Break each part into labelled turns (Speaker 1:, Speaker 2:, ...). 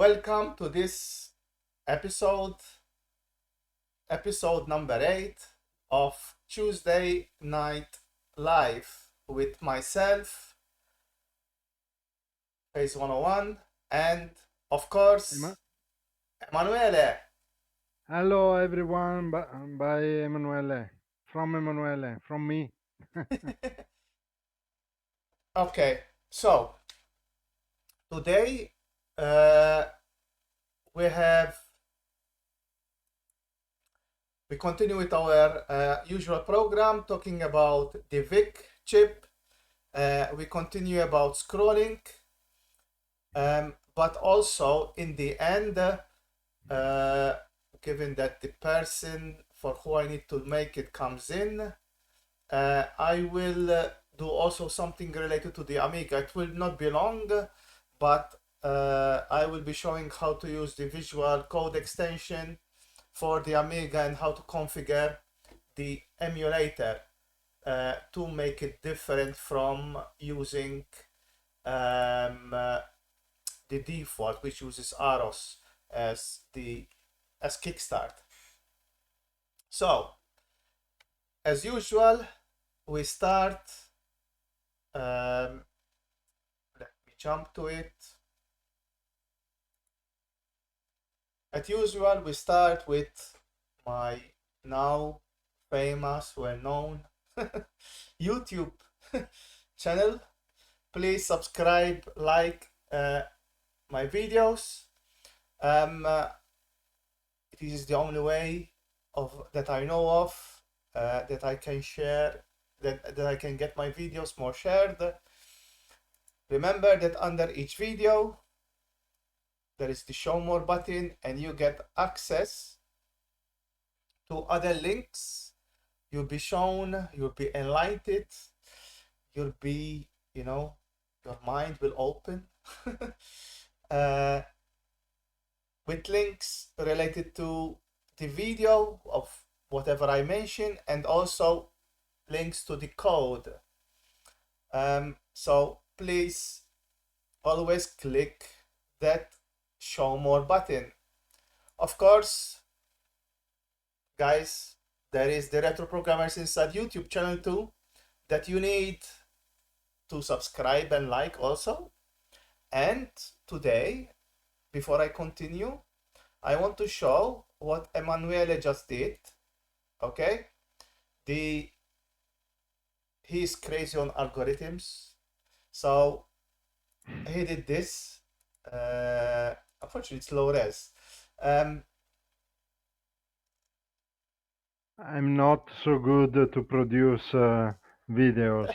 Speaker 1: Welcome to this episode number 8 of Tuesday Night Live with myself, Phaze101, and of course, Emanuele.
Speaker 2: Hello everyone, by Emanuele, from me.
Speaker 1: Okay, so today uh, we continue with our usual program talking about the VIC chip. We continue about scrolling, but also in the end, given that the person for who I need to make it comes in, I will do also something related to the Amiga. It will not be long, but I will be showing how to use the visual code extension for the Amiga and how to configure the emulator to make it different from using the default, which uses AROS as kickstart. So, as usual, we start. Let me jump to it. As usual, we start with my now famous, well-known YouTube channel. Please subscribe, like my videos. It is the only way that I know of that I can share, that I can get my videos more shared. Remember that under each video there is the show more button and you get access to other links. You'll be shown, you'll be enlightened, you'll be, your mind will open with links related to the video of whatever I mention, and also links to the code. So please always click that show more button. Of course, guys, there is the Retro Programmers Inside YouTube channel too that you need to subscribe and like also. And today, before I continue, I want to show what Emanuele just did. Okay, he's crazy on algorithms, so he did this. Unfortunately, it's low res.
Speaker 2: I'm not so good to produce videos.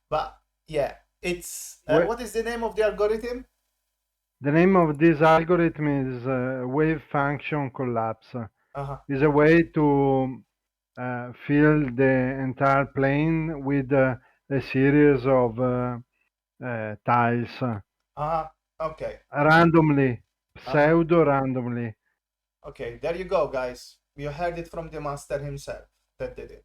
Speaker 1: But yeah, it's
Speaker 2: Wa-
Speaker 1: what is the name of the algorithm?
Speaker 2: the name of this algorithm is wave function collapse.
Speaker 1: Uh-huh.
Speaker 2: It's a way to fill the entire plane with a series of tiles
Speaker 1: Uh-huh. Okay.
Speaker 2: randomly,
Speaker 1: Uh-huh.
Speaker 2: pseudo randomly.
Speaker 1: Okay, there you go, guys. You heard it from the master himself that did it.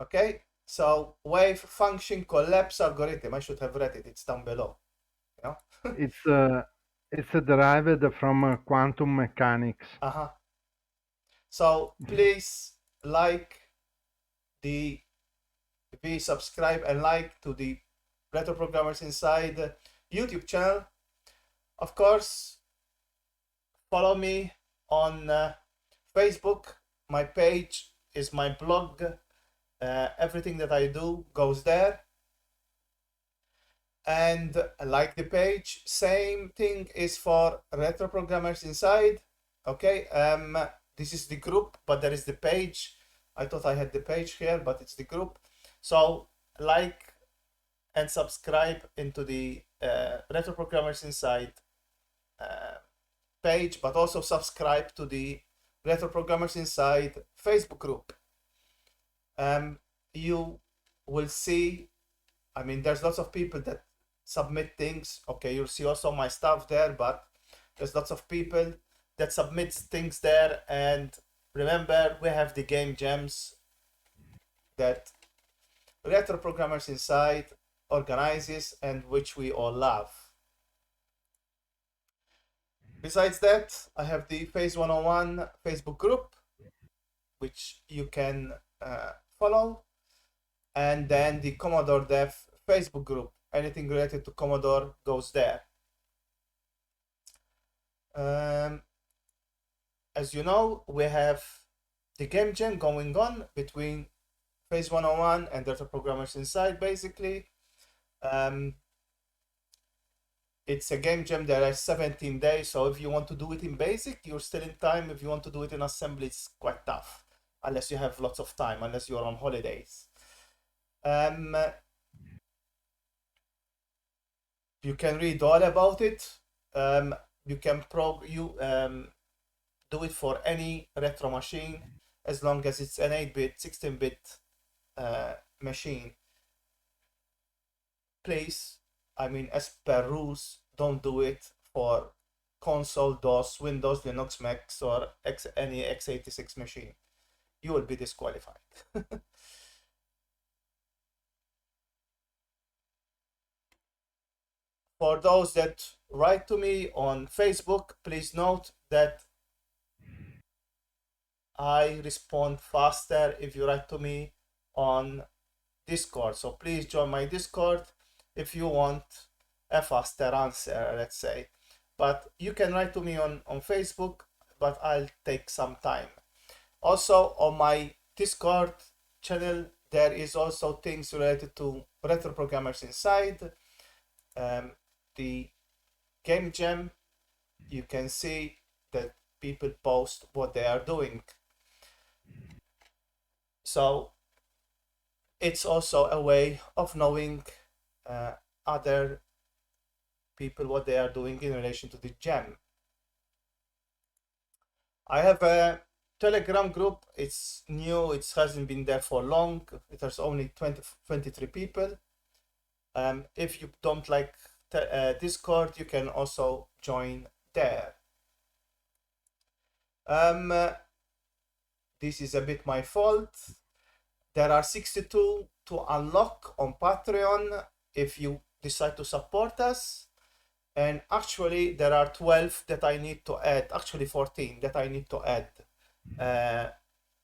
Speaker 1: Okay, so wave function collapse algorithm. I should have read it. It's down below. You know.
Speaker 2: It's derived from quantum mechanics.
Speaker 1: Uh-huh. So please subscribe and like to the Retro Programmers Inside YouTube channel. Of course, follow me on Facebook. My page is my blog. Everything that I do goes there. And like the page, same thing is for Retro Programmers Inside. Okay, this is the group, but there is the page. I thought I had the page here, but it's the group. So like and subscribe into the Retro Programmers Inside page, but also subscribe to the Retro Programmers Inside Facebook group. You will see, I mean, there's lots of people that submit things. Okay, you'll see also my stuff there, but there's lots of people that submits things there. And remember, we have the game gems that Retro Programmers Inside organizes and which we all love. Besides that, I have the Phase101 Facebook group, which you can follow, and then the Commodore Dev Facebook group. Anything related to Commodore goes there. As you know, we have the game jam going on between Phase101 and Data Programmers Inside, basically. It's a game jam. There are 17 days, so if you want to do it in basic, you're still in time. If you want to do it in assembly, it's quite tough, unless you have lots of time, unless you're on holidays. You can read all about it. You can do it for any retro machine, as long as it's an 8-bit, 16-bit machine. Please, I mean, as per rules, don't do it for console, DOS, Windows, Linux, Macs, or any x86 machine. You will be disqualified. For those that write to me on Facebook, please note that I respond faster if you write to me on Discord. So please join my Discord if you want a faster answer, let's say. But you can write to me on Facebook, but I'll take some time. Also, on my Discord channel, there is also things related to retro programmers inside. The game jam, you can see that people post what they are doing. So it's also a way of knowing other people what they are doing in relation to the jam. I have a Telegram group. It's new. It hasn't been there for long. It has only 23 people. If you don't like Discord, you can also join there. This is a bit my fault. There are 62 to unlock on Patreon if you decide to support us. And actually, there are 12 that I need to add, actually 14 that I need to add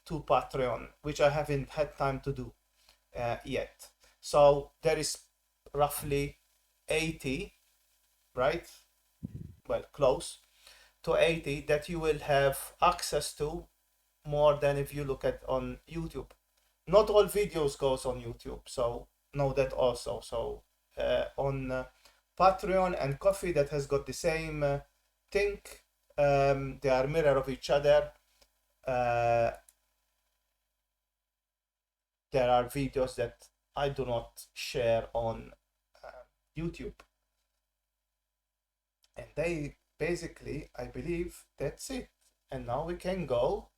Speaker 1: to Patreon, which I haven't had time to do yet. So there is roughly 80, right? Well, close to 80 that you will have access to, more than if you look at on YouTube. Not all videos goes on YouTube, so know that also. So on Patreon and Coffee, that has got the same thing. They are mirror of each other. There are videos that I do not share on YouTube. And they basically, I believe that's it. And now we can go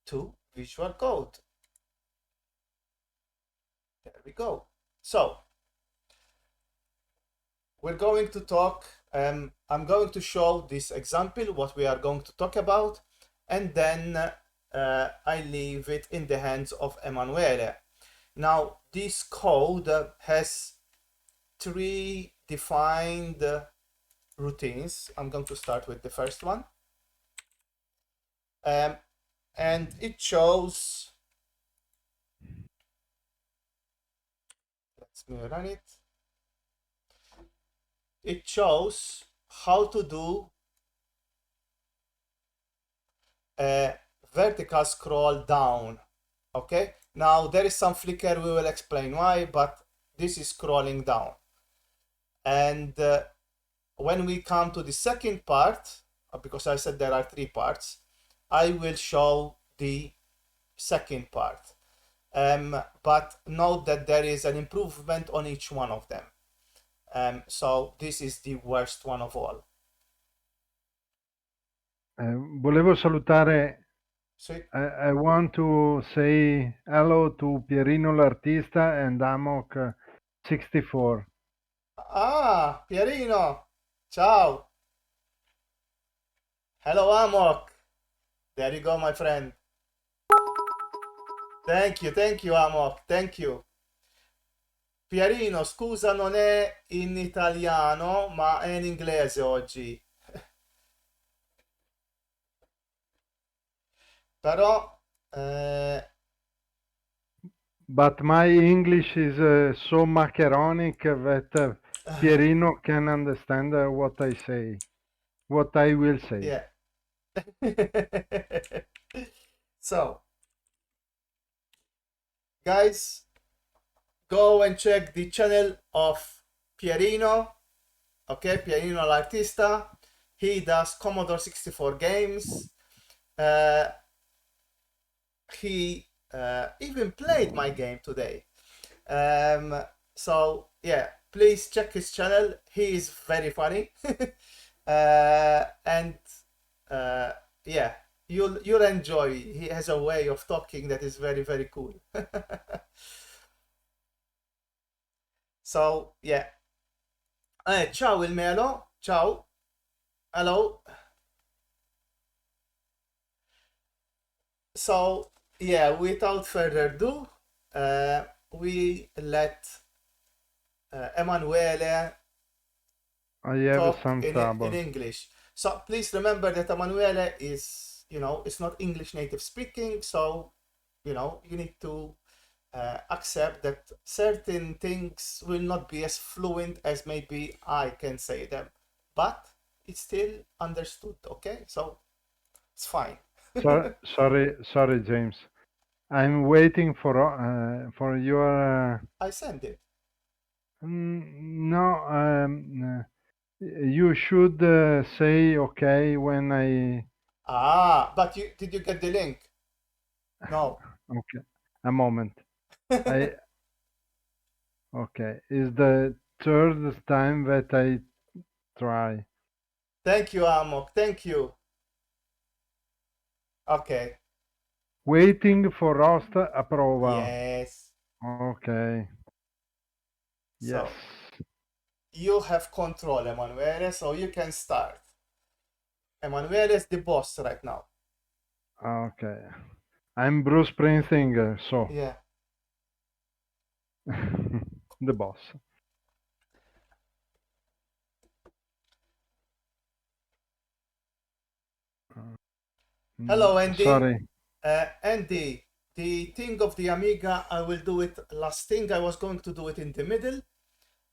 Speaker 1: to Visual Code. There we go. So we're going to talk, I'm going to show this example, what we are going to talk about, and then I leave it in the hands of Emanuele. Now, this code has 3 defined routines. I'm going to start with the first one. And it shows, let me run it. It shows how to do a vertical scroll down. Okay, now there is some flicker, we will explain why, but this is scrolling down. And when we come to the second part, because I said there are 3 parts, I will show the second part. But note that there is an improvement on each one of them. So this is the worst one of all.
Speaker 2: Volevo salutare,
Speaker 1: Sweet.
Speaker 2: I want to say hello to Pierino l'artista and Amok 64.
Speaker 1: Ah, Pierino, ciao. Hello, Amok. There you go, my friend. Thank you, Amok, thank you. Pierino, scusa, non è in italiano, ma è in inglese oggi. Però
Speaker 2: But my English is so macaronic that Pierino can understand what I say, what I will say.
Speaker 1: yeah. So, guys, go and check the channel of Pierino. Okay, Pierino l'artista. He does Commodore 64 games. Uh, he even played my game today. So yeah, please check his channel. He is very funny, and uh, yeah, you'll enjoy. He has a way of talking that is very very cool. So yeah, ciao il melo, ciao, hello. So yeah, without further ado, we let Emanuele
Speaker 2: I have
Speaker 1: talk
Speaker 2: some
Speaker 1: in
Speaker 2: trouble.
Speaker 1: English. So please remember that Emanuele is, it's not English native speaking. So, you need to accept that certain things will not be as fluent as maybe I can say them, but it's still understood. Okay, so it's fine.
Speaker 2: Sorry, James. I'm waiting for your.
Speaker 1: I send it.
Speaker 2: No, you should say okay when I.
Speaker 1: But did you get the link? No.
Speaker 2: Okay, a moment. I okay. Is the third time that I try.
Speaker 1: Thank you, Amok. Thank you. Okay.
Speaker 2: Waiting for roast approval.
Speaker 1: Yes.
Speaker 2: Okay. Yes.
Speaker 1: So you have control, Emanuele, so you can start. Emanuele is the boss right now.
Speaker 2: Okay. I'm Bruce Springsteen, so
Speaker 1: Yeah.
Speaker 2: the boss.
Speaker 1: Hello, Andy.
Speaker 2: Sorry.
Speaker 1: Andy, the thing of the Amiga, I will do it last thing. I was going to do it in the middle,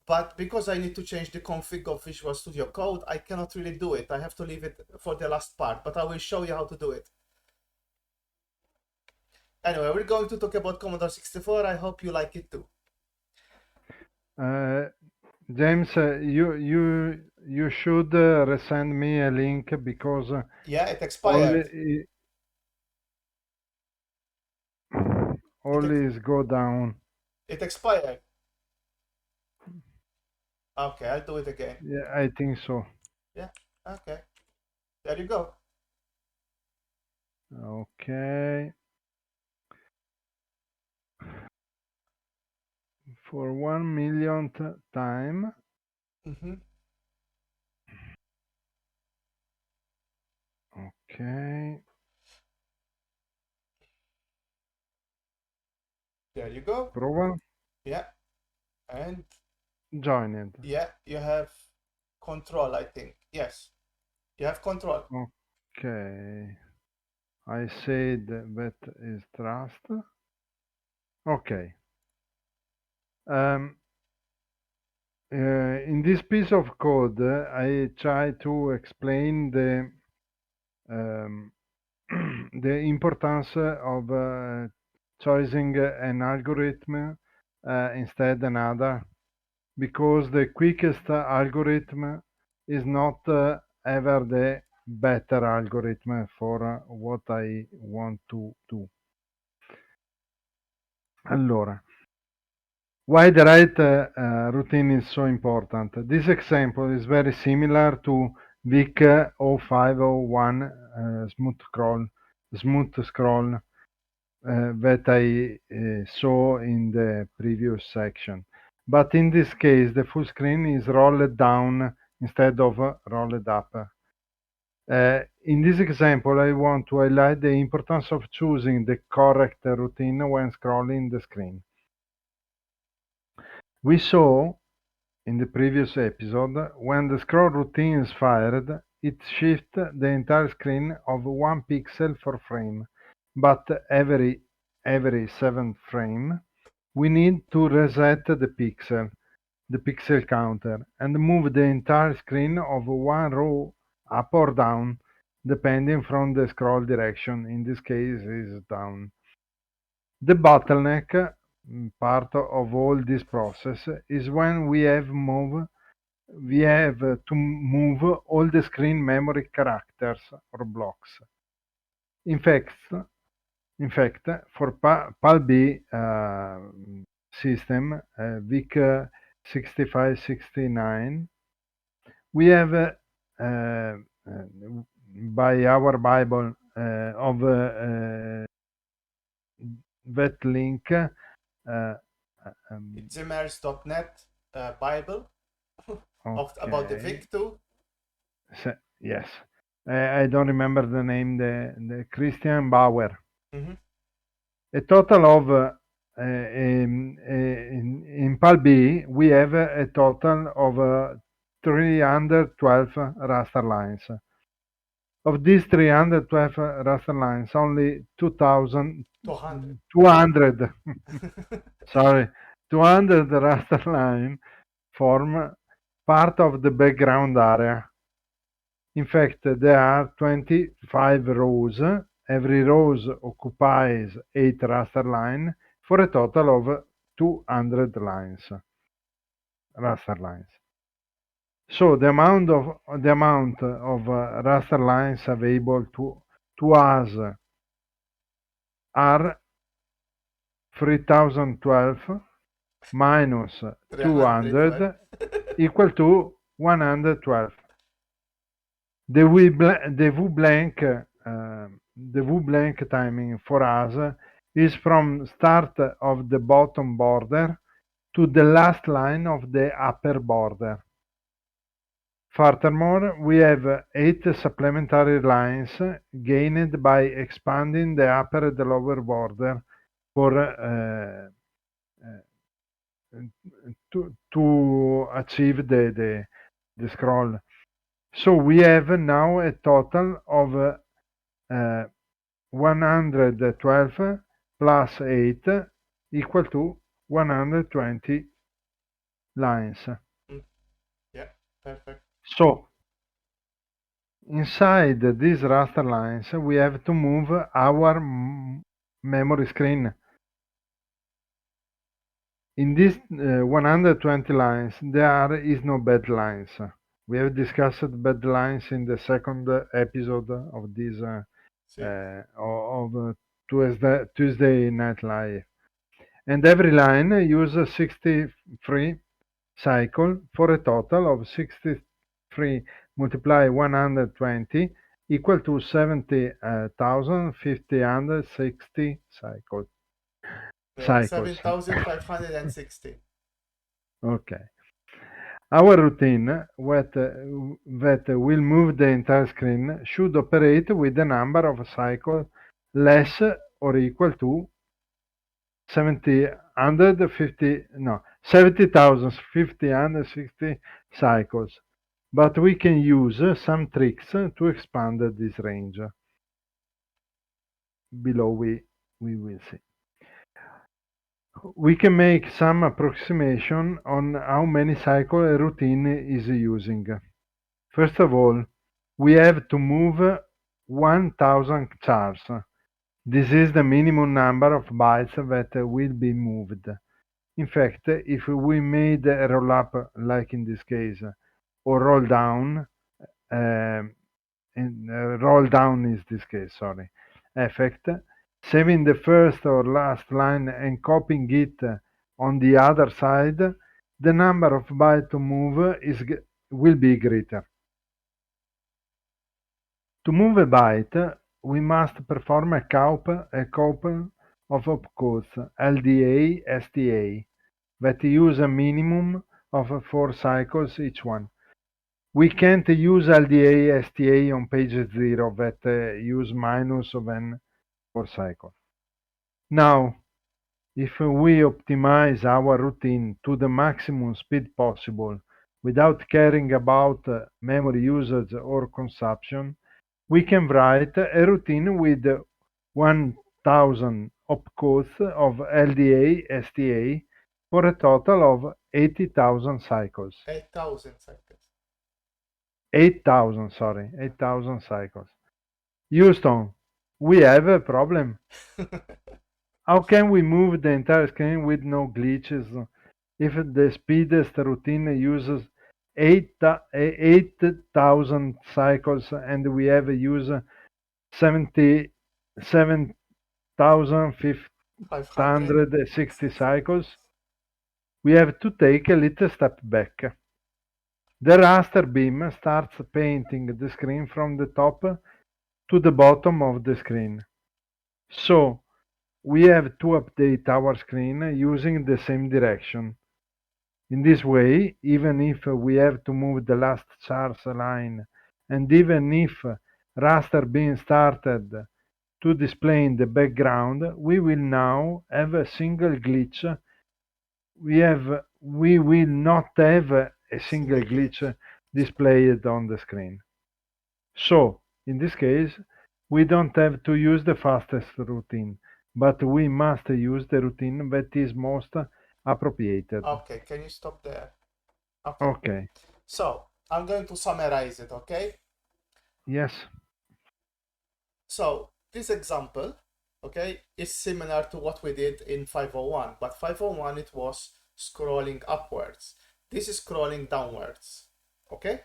Speaker 1: but because I need to change the config of Visual Studio Code, I cannot really do it. I have to leave it for the last part, but I will show you how to do it. Anyway, we're going to talk about Commodore 64. I hope you like it too.
Speaker 2: James, you should resend me a link because
Speaker 1: Yeah, it expired.
Speaker 2: only
Speaker 1: It, ex
Speaker 2: always go down.
Speaker 1: it expired. Okay, I'll do it again.
Speaker 2: Yeah, I think so.
Speaker 1: Yeah, okay. There you go.
Speaker 2: Okay. For 1 millionth time.
Speaker 1: Mm-hmm.
Speaker 2: Okay.
Speaker 1: There you go.
Speaker 2: Prova.
Speaker 1: Yeah, and
Speaker 2: Joined.
Speaker 1: yeah, you have control, I think. Yes, you have control.
Speaker 2: Okay. I said that is trust. Okay. Um, in this piece of code, I try to explain um, the importance of choosing an algorithm instead another, because the quickest algorithm is not ever the better algorithm for what I want to do. Allora, why the right routine is so important? This example is very similar to VIC 0501 smooth scroll that I saw in the previous section. But in this case, the full screen is rolled down instead of rolled up. In this example, I want to highlight the importance of choosing the correct routine when scrolling the screen. We saw in the previous episode, when the scroll routine is fired, it shifts the entire screen of 1 pixel per frame, but every seventh frame, we need to reset the pixel counter, and move the entire screen of one row up or down, depending from the scroll direction. In this case, is down. The bottleneck part of all this process is when we have to move all the screen memory characters or blocks. In fact, for PAL-B system, VIC 6569, we have by our Bible of that link.
Speaker 1: It's Zimmers.net Bible about the
Speaker 2: Okay.
Speaker 1: VIC2.
Speaker 2: Yes. I don't remember the name, the Christian Bauer.
Speaker 1: Mm-hmm.
Speaker 2: A total of in PAL-B, we have a total of 312 raster lines. Of these 312 raster lines, only
Speaker 1: 200.
Speaker 2: 200, sorry, 200 raster line form part of the background area. In fact, there are 25 rows. Every row occupies 8 raster lines for a total of 200 raster lines. So the amount of raster lines available to us are 3012 minus
Speaker 1: 312.
Speaker 2: 200 equal to 112. The V blank timing for us is from start of the bottom border to the last line of the upper border. Furthermore, we have 8 supplementary lines gained by expanding the upper and the lower border for to achieve the scroll. So we have now a total of 112 plus 8 equal to 120 lines.
Speaker 1: Mm, yeah, perfect.
Speaker 2: So inside these raster lines, we have to move our memory screen. In these 120 lines, there is no bad lines. We have discussed bad lines in the second episode of this
Speaker 1: See.
Speaker 2: Tuesday Night Live. And every line uses 63 cycle for a total of 63 multiply 120 equal to 70,560 cycles.
Speaker 1: 7,560.
Speaker 2: Okay. Our routine that will move the entire screen should operate with a number of cycles less or equal to 70,560 cycles, but we can use some tricks to expand this range. Below we will see. We can make some approximation on how many cycles a routine is using. First of all, we have to move 1000 chars. This is the minimum number of bytes that will be moved. In fact, if we made a roll up, like in this case, or roll down, roll down is this case, sorry, effect, saving the first or last line and copying it on the other side, the number of bytes to move will be greater. To move a byte, we must perform a couple of opcodes, LDA, STA, that use a minimum of 4 cycles each one. We can't use LDA, STA on page 0 that use minus of n 4 cycles. Now, if we optimize our routine to the maximum speed possible without caring about memory usage or consumption, we can write a routine with 1000 opcodes of LDA STA for a total of 80,000 cycles.
Speaker 1: 8,000 cycles.
Speaker 2: 8,000, sorry, 8,000 cycles. Houston, we have a problem. How can we move the entire screen with no glitches if the speedest routine uses 8,000 cycles and we have used 77,560 cycles? We have to take a little step back. The raster beam starts painting the screen from the top to the bottom of the screen. So we have to update our screen using the same direction. In this way, even if we have to move the last charge line, and even if raster being started to display in the background, we will now have a single glitch. We will not have a single
Speaker 1: Single
Speaker 2: glitch
Speaker 1: glitch.
Speaker 2: displayed on the screen. So, in this case, we don't have to use the fastest routine, but we must use the routine that is most appropriated.
Speaker 1: Okay, can you stop there? Okay.
Speaker 2: Okay.
Speaker 1: So I'm going to summarize it, okay?
Speaker 2: Yes.
Speaker 1: So this example, okay, is similar to what we did in 501, but 501 it was scrolling upwards. This is scrolling downwards, okay?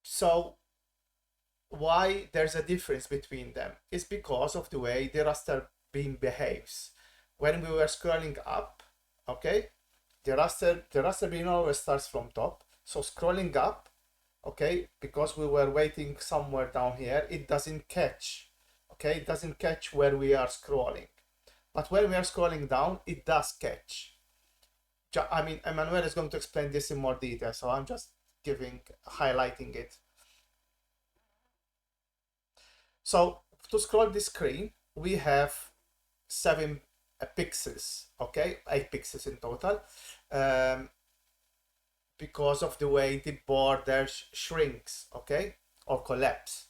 Speaker 1: So why there's a difference between them is because of the way the raster beam behaves. When we were scrolling up, okay, the raster beam always starts from top. So scrolling up, okay, because we were waiting somewhere down here, it doesn't catch, okay, it doesn't catch where we are scrolling. But when we are scrolling down, it does catch. I mean, Emmanuel is going to explain this in more detail, so I'm just highlighting it. So to scroll the screen, we have 7 pixels, okay, 8 pixels in total, because of the way the border shrinks, okay, or collapse.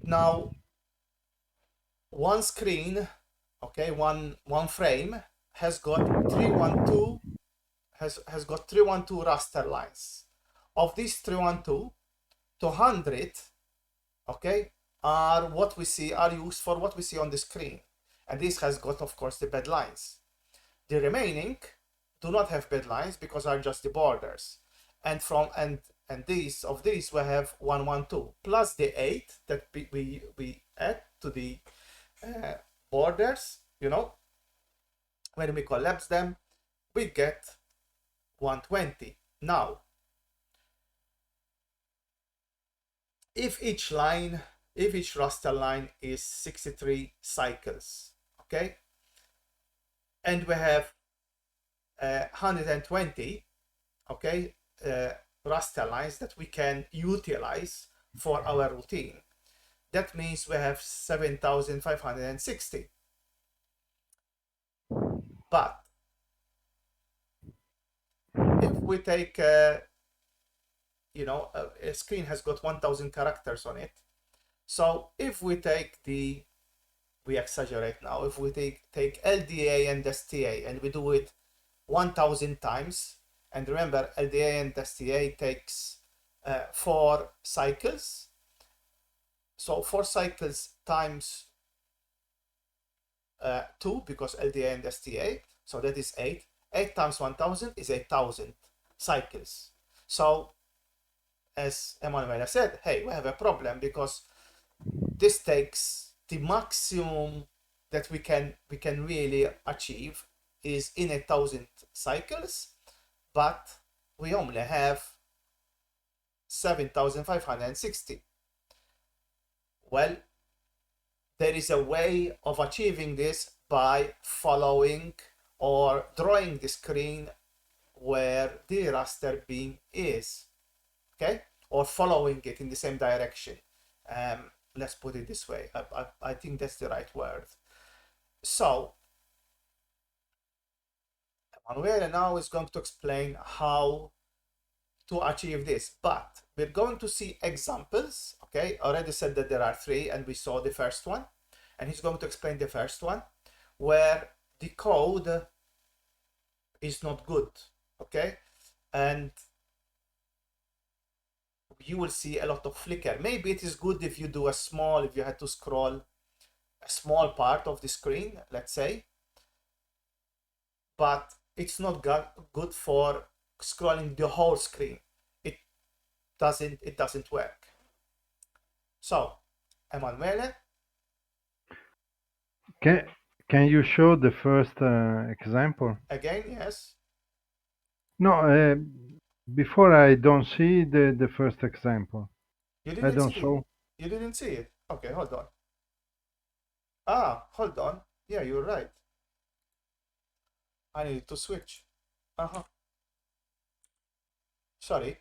Speaker 1: Now, one screen, okay, one frame has got 312 has got 312 raster lines. Of these 312, 200, okay, are used for what we see on the screen, and this has got, of course, the bed lines. The remaining do not have bed lines because are just the borders, and these we have 112 plus the 8 that we add to the borders. You know, when we collapse them, we get 120. Now, if each raster line is 63 cycles, okay, and we have 120, okay, raster lines that we can utilize for our routine, that means we have 7,560. But if we take you know, a screen has got 1,000 characters on it, so if we take we exaggerate now, if we take LDA and STA and we do it 1,000 times, and remember LDA and STA takes 4 cycles, so 4 cycles times 2, because LDA and STA, so that is 8. 8 times 1,000 is 8,000 cycles. So as Emanuela said, hey, we have a problem because this takes the maximum that we can really achieve is in 1,000 cycles, but we only have 7,560. Well, there is a way of achieving this by following or drawing the screen where the raster beam is, okay, or following it in the same direction. Let's put it this way. I think that's the right word. So Emanuele now is going to explain how to achieve this, but we're going to see examples. Okay, already said that there are three, and we saw the first one, and he's going to explain the first one where the code is not good. Okay, and you will see a lot of flicker. Maybe it is good if you do if you had to scroll a small part of the screen, let's say, but it's not good for scrolling the whole screen. It doesn't work. So, Emanuele,
Speaker 2: Can can you show the first example?
Speaker 1: again, yes.
Speaker 2: No, before I don't see the first example.
Speaker 1: You
Speaker 2: I
Speaker 1: didn't
Speaker 2: don't
Speaker 1: see it.
Speaker 2: show.
Speaker 1: You didn't see it. Okay, hold on. Ah, hold on. Yeah, you're right. I need to switch. Uh-huh. Sorry,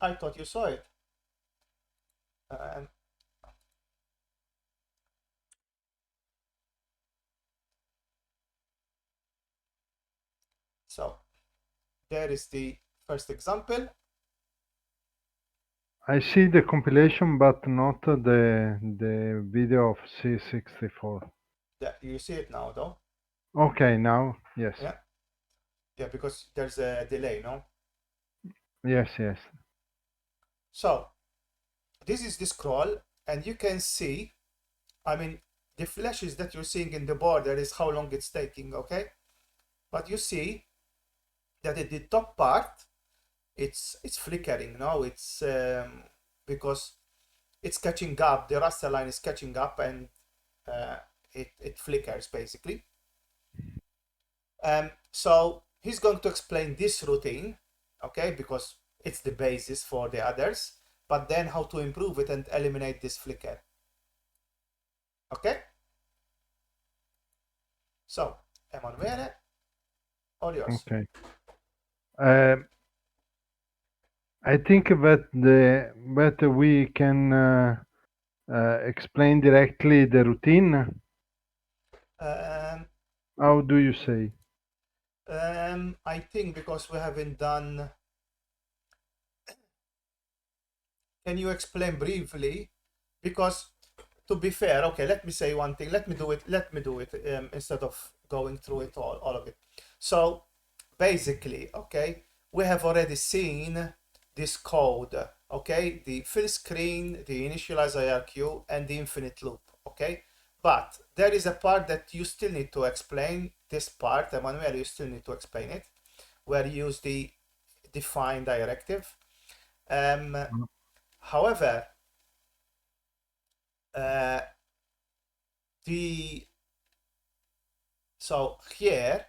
Speaker 1: I thought you saw it. Um, so there is the first example.
Speaker 2: I see the compilation, but not the video of C64.
Speaker 1: That you see it now, though.
Speaker 2: Okay, now yes,
Speaker 1: Yeah, yeah, because there's a delay, no?
Speaker 2: yes, yes.
Speaker 1: So this is the scroll, and you can see. I mean, the flashes that you're seeing in the border is how long it's taking. Okay, but you see that at the top part, it's flickering. No, it's because it's catching up. The raster line is catching up, and uh, it flickers basically. So he's going to explain this routine, okay, because it's the basis for the others, but then how to improve it and eliminate this flicker. Okay? So, Emanuele, all yours.
Speaker 2: Okay. Uh, I think that we can explain directly the routine.
Speaker 1: Um,
Speaker 2: How do you say?
Speaker 1: I think because we haven't done, can you explain briefly? Because to be fair, okay, let me say one thing. Let me do it instead of going through it all of it. So basically, okay, we have already seen this code, okay, the fill screen, the initialize IRQ, and the infinite loop, okay. But there is a part that you still need to explain. This part, Emanuele, you still need to explain it, where you use the define directive. Um, However, uh, the so here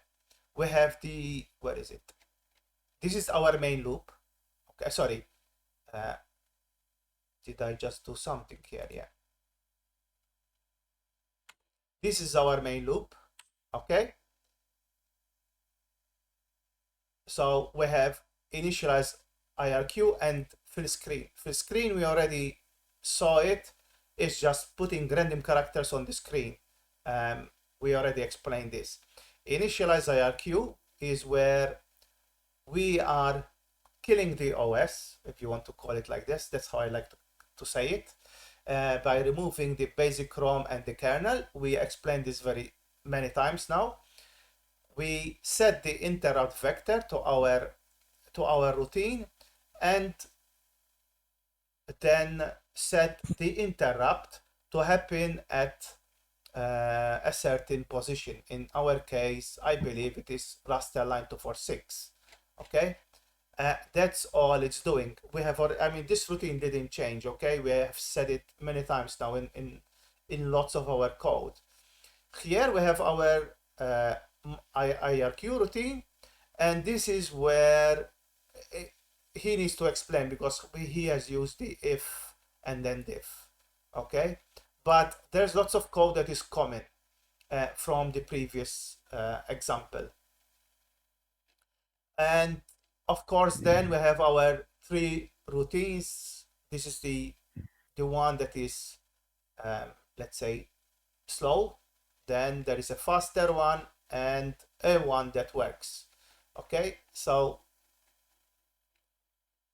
Speaker 1: we have the, where is it? This is our main loop. Okay, sorry. Uh, did I just do something here? Yeah. This is our main loop. Okay. So we have initialize IRQ and fill screen. Fill screen, we already saw it. It's just putting random characters on the screen. We already explained this. Initialize IRQ is where we are killing the OS, if you want to call it like this. That's how I like to say it. By removing the basic ROM and the kernel. We explained this very many times now. We set the interrupt vector to our routine, and then set the interrupt to happen at a certain position. In our case, I believe it is raster line 246. Okay, that's all it's doing. We have, I mean, this routine didn't change. Okay, we have said it many times now in lots of our code. Here we have our IRQ routine, and this is where he needs to explain, because he has used the if and then diff. Okay, but there's lots of code that is common from the previous example. And of course, then we have our three routines. This is the one that is, let's say, slow. Then there is a faster one and a one that works. Okay, so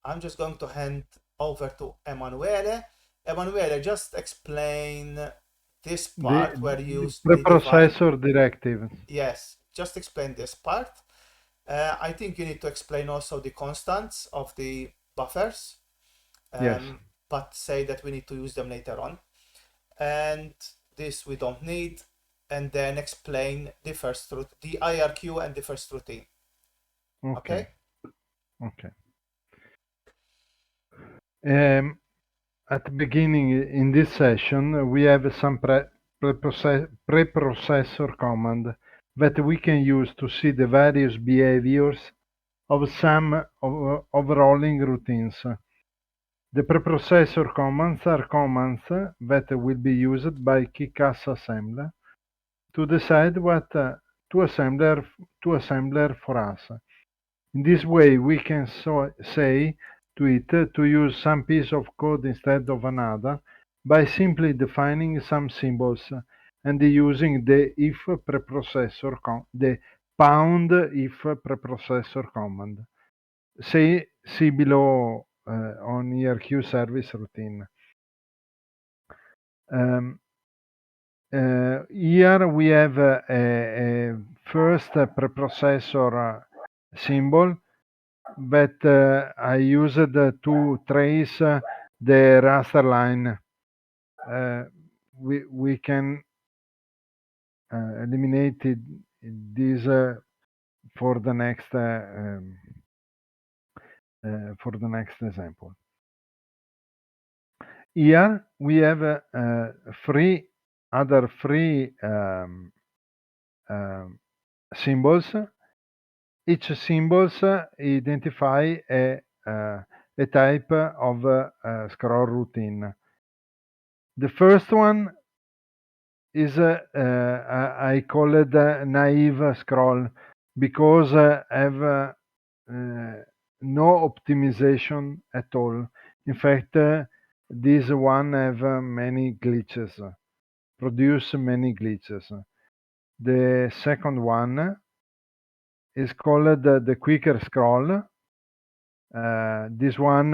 Speaker 1: I'm just going to hand over to Emanuele. Emanuele, just explain this part where you
Speaker 2: The
Speaker 1: use the divide.
Speaker 2: preprocessor directives.
Speaker 1: Yes, just explain this part. I think you need to explain also the constants of the buffers,
Speaker 2: Yes.
Speaker 1: but say that we need to use them later on. And this we don't need. And then explain the first route, the IRQ and the first routine.
Speaker 2: Okay.
Speaker 1: Okay?
Speaker 2: Okay. At the beginning in this session, we have some preprocessor command that we can use to see the various behaviors of some overrolling routines. The preprocessor commands are commands that will be used by KeyCass assembler to decide what to assembler for us. In this way, we can say to it to use some piece of code instead of another by simply defining some symbols and using the if preprocessor the pound if preprocessor command. See below on ERQ service routine. Um, Here we have a first preprocessor symbol that I used to trace the raster line. We can eliminate this for the next example. Here we have other three symbols. Each symbols identify a type of scroll routine. The first one is I call it naive scroll because have no optimization at all. In fact, this one have many glitches, produce many glitches. The second one is called the quicker scroll. This one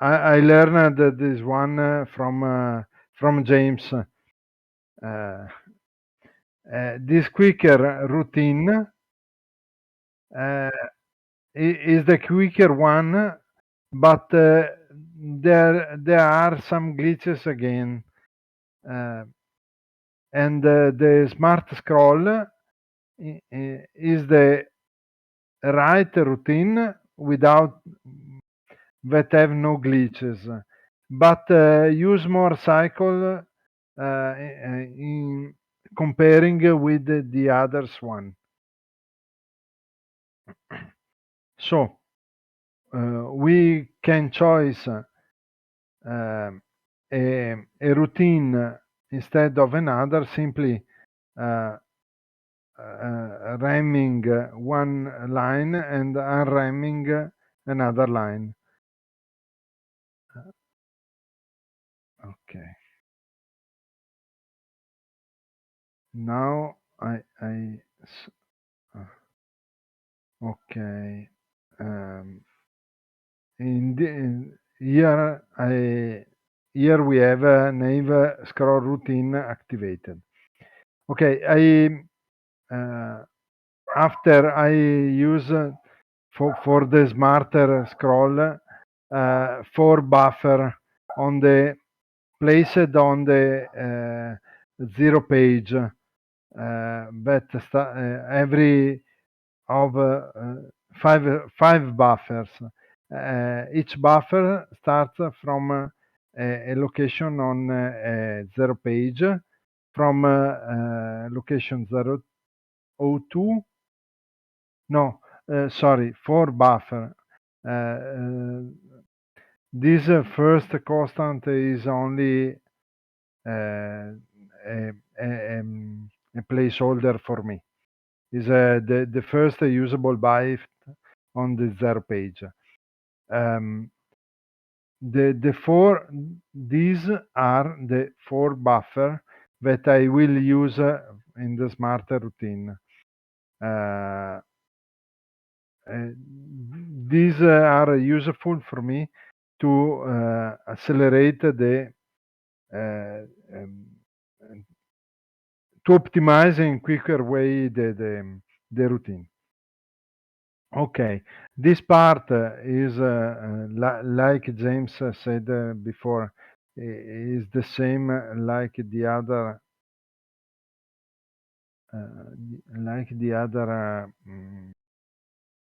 Speaker 2: I learned this one from James. This quicker routine is the quicker one, but there are some glitches again. And the smart scroll is the right routine without that have no glitches, but use more cycle in comparing with the others one. So we can choose a routine instead of another, simply ramming one line and unramming another line. Okay. Now okay. Here we have a naive scroll routine activated. Okay, after I use for the smarter scroll 4 buffer on the placed on the 0 page that every of five buffers. Each buffer starts from a location on a 0 page, from location 002. No, sorry, 4 buffer. This first constant is only a placeholder for me. Is the first usable byte on the 0 page. These are the 4 buffer that I will use in the smarter routine. these are useful for me to accelerate uh, um, to optimize in quicker way the routine. Okay, this part is like James said before, is the same like the other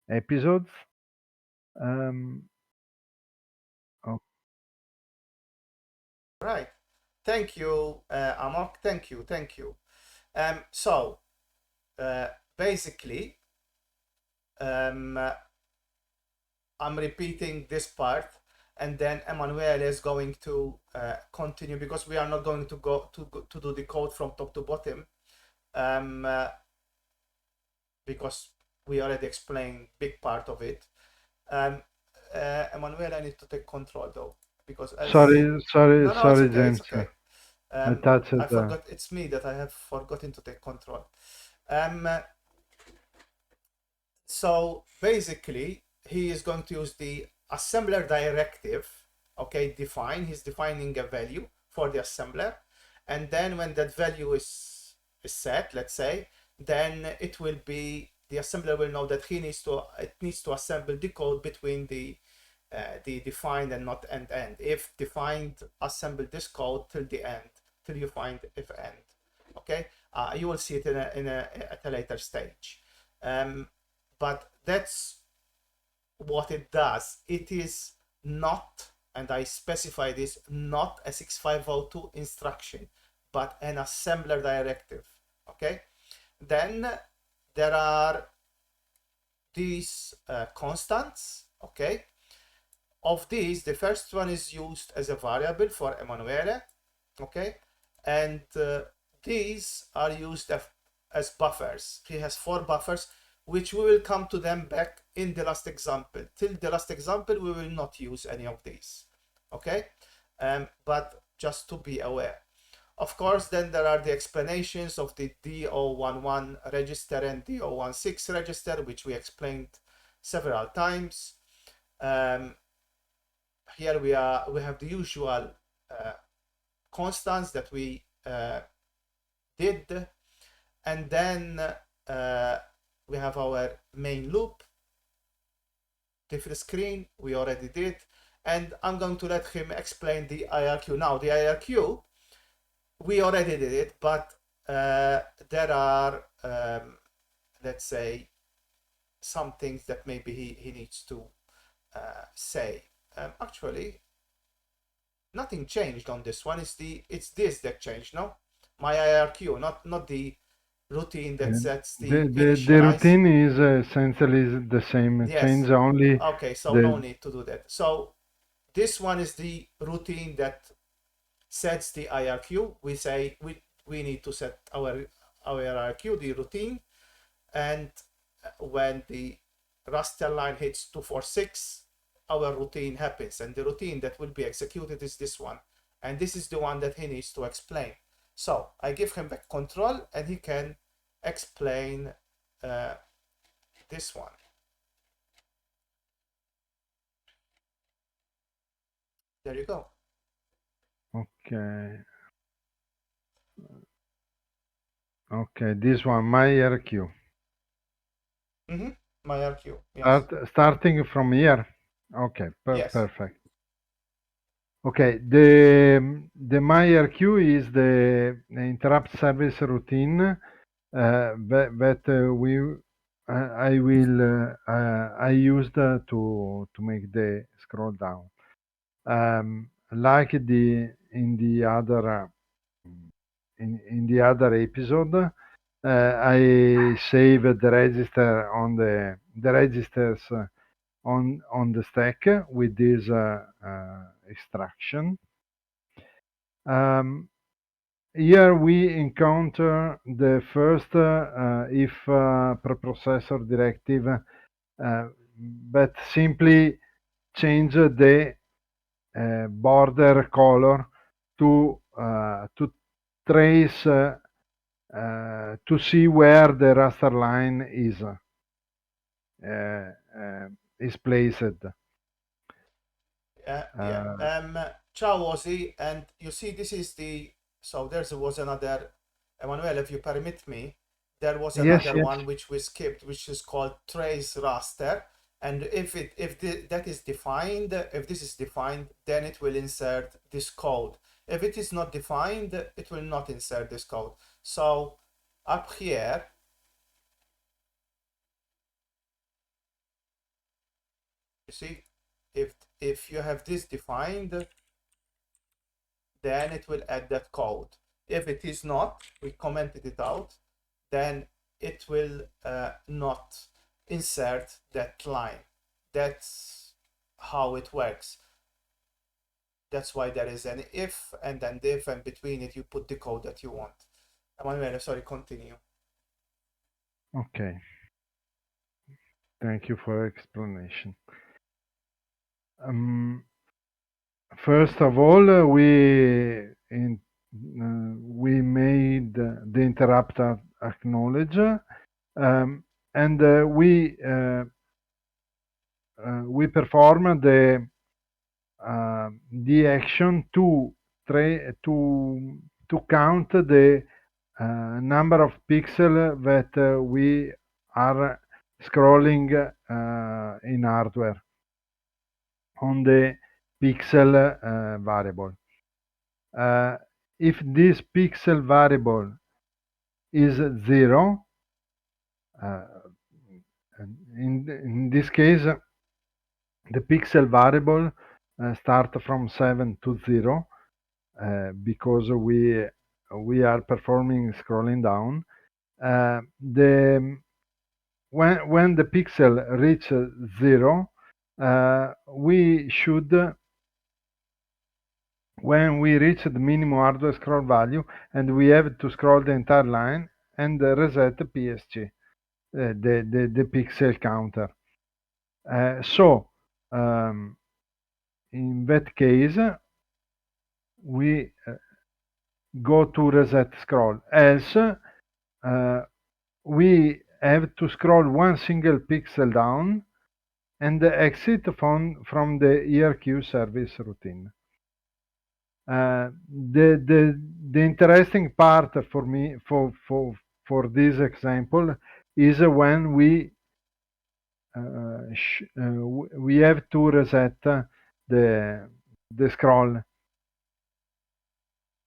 Speaker 2: episodes. Um, o-
Speaker 1: Right. Thank you, Amok. Thank you. So basically, um, I'm repeating this part, and then Emanuele is going to continue, because we are not going to to do the code from top to bottom, um, uh, because we already explained big part of it. Um, Emanuele, I need to take control though, because as no, no, it's
Speaker 2: sorry,
Speaker 1: okay, it's
Speaker 2: James.
Speaker 1: okay.
Speaker 2: I touched.
Speaker 1: I forgot. It's me that I have forgotten to take control. Um, so basically, he is going to use the assembler directive. Okay, define. He's defining a value for the assembler, and then when that value is set, let's say, then it will be the assembler will know that it needs to assemble the code between the defined and not end. If defined, assemble this code till the end, till you find if end. Okay, you will see it at a later stage. But that's what it does. It is not, and I specify this, not a 6502 instruction, but an assembler directive. Okay, then there are these constants. Okay, of these, the first one is used as a variable for Emanuele. Okay, and these are used as buffers. He has 4 buffers, which we will come to them back in the last example. Till the last example, we will not use any of these. Okay, but just to be aware. Of course, then there are the explanations of the D011 register and D016 register, which we explained several times. Here we have the usual constants that we did, and then we have our main loop. Different screen we already did, and I'm going to let him explain the IRQ now. The IRQ we already did it, but there are let's say some things that maybe he needs to say. Actually, nothing changed on this one. It's this that changed, no? My IRQ, not the routine that sets the
Speaker 2: The
Speaker 1: initialize.
Speaker 2: routine is essentially the same.
Speaker 1: Yes.
Speaker 2: Change only
Speaker 1: Okay, so no
Speaker 2: the
Speaker 1: need to do that. So this one is the routine that sets the IRQ. We say we need to set our IRQ, the routine, and when the raster line hits 246, our routine happens, and the routine that will be executed is this one, and this is the one that he needs to explain. So I give him back control, and he can explain this one. There you go.
Speaker 2: okay. Okay, this one, my RQ.
Speaker 1: Mm-hmm. My RQ, yes.
Speaker 2: Starting from here. Okay,
Speaker 1: Yes.
Speaker 2: perfect. Okay, the my RQ is the interrupt service routine that I used to make the scroll down. Like the in the other in the other episode, I saved the register on the registers on the stack with this extraction. Here we encounter the first if preprocessor directive that simply change the border color to trace to see where the raster line is. is placed.
Speaker 1: Yeah.
Speaker 2: Uh,
Speaker 1: Ciao, Ozzy. And you see, this is the. So there was another. Emmanuel, if you permit me, there was
Speaker 2: yes,
Speaker 1: another
Speaker 2: yes.
Speaker 1: one which we skipped, which is called trace raster. And that is defined, if this is defined, then it will insert this code. If it is not defined, it will not insert this code. So up here, you see, if you have this defined, then it will add that code. If it is not, we commented it out, then it will not insert that line. That's how it works. That's why there is an if and then div, and between it you put the code that you want. Emanuele, sorry, continue.
Speaker 2: Okay. Thank you for explanation. First of all, we made the interrupter acknowledge, and we perform the action to count the number of pixels that we are scrolling in hardware on the pixel variable. If this pixel variable is 0, uh, in this case, the pixel variable start from 7 to 0 because we are performing scrolling down. The when the pixel reach 0, we should when we reach the minimum hardware scroll value, and we have to scroll the entire line and reset PSG, the pixel counter. So in that case, we go to reset scroll. Else, we have to scroll one single pixel down and exit from the ERQ service routine. The interesting part for me for this example is when we have to reset the scroll.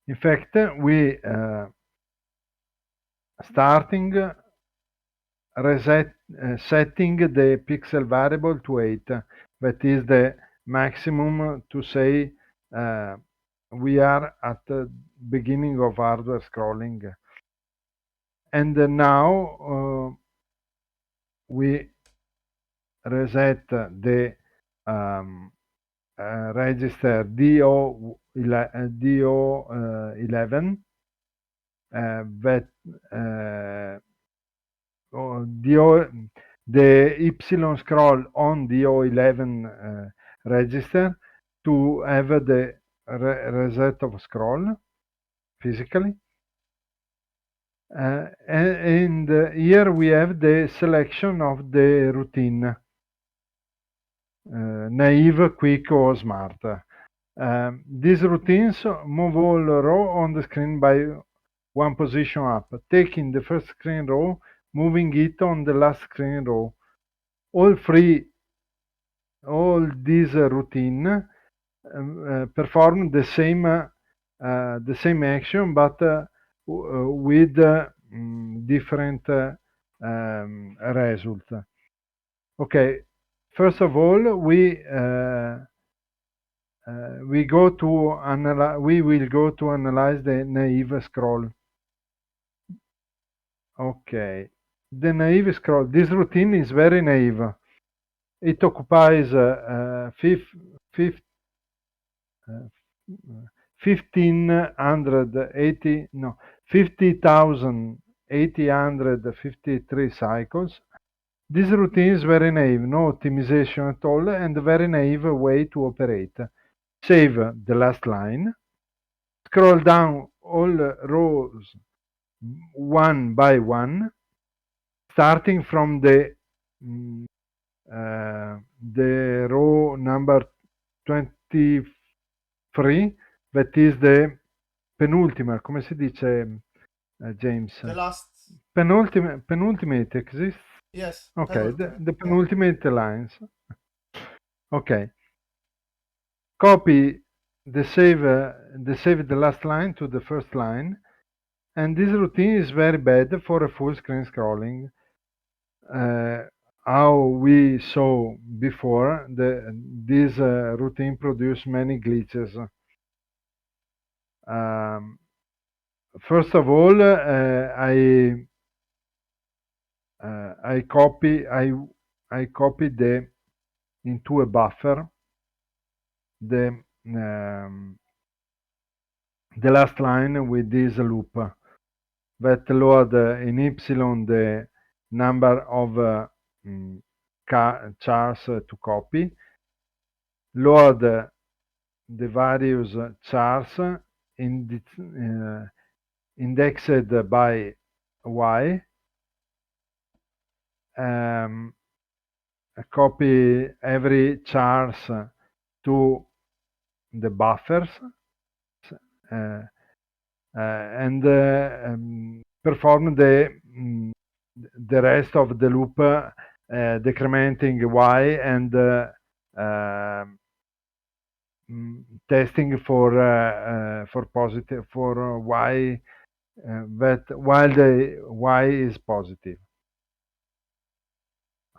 Speaker 2: In fact, we starting setting the pixel variable to 8. That is the maximum to say we are at the beginning of hardware scrolling. And now we reset the register DO11 that the Y scroll on DO11 register to have the reset of scroll physically. And here we have the selection of the routine, naive, quick, or smart. These routines move all row on the screen by one position up, taking the first screen row, moving it on the last screen row. All these routine perform the same action, but with different result. Okay, first of all, we will go to analyze the naive scroll. Okay, the naive scroll. This routine is very naive. It occupies 50,853 cycles. This routine is very naive, no optimization at all, and a very naive way to operate. Save the last line, scroll down all rows one by one, starting from the the row number 23, that is the penultima, come si dice, James?
Speaker 1: The last,
Speaker 2: Penultimate exists?
Speaker 1: yes,
Speaker 2: Okay,
Speaker 1: penultimate.
Speaker 2: the
Speaker 1: Yeah.
Speaker 2: penultimate lines. Okay, copy the last line to the first line, and this routine is very bad for a full screen scrolling. How we saw before, this routine produce many glitches. Um, First of all, I copy into a buffer the um, the last line with this loop that load in epsilon the number of chars to copy, load the various chars indexed by y, um, copy every chars to the buffers, uh, and perform the rest of the loop, decrementing y and testing for positive for y, that while the y is positive.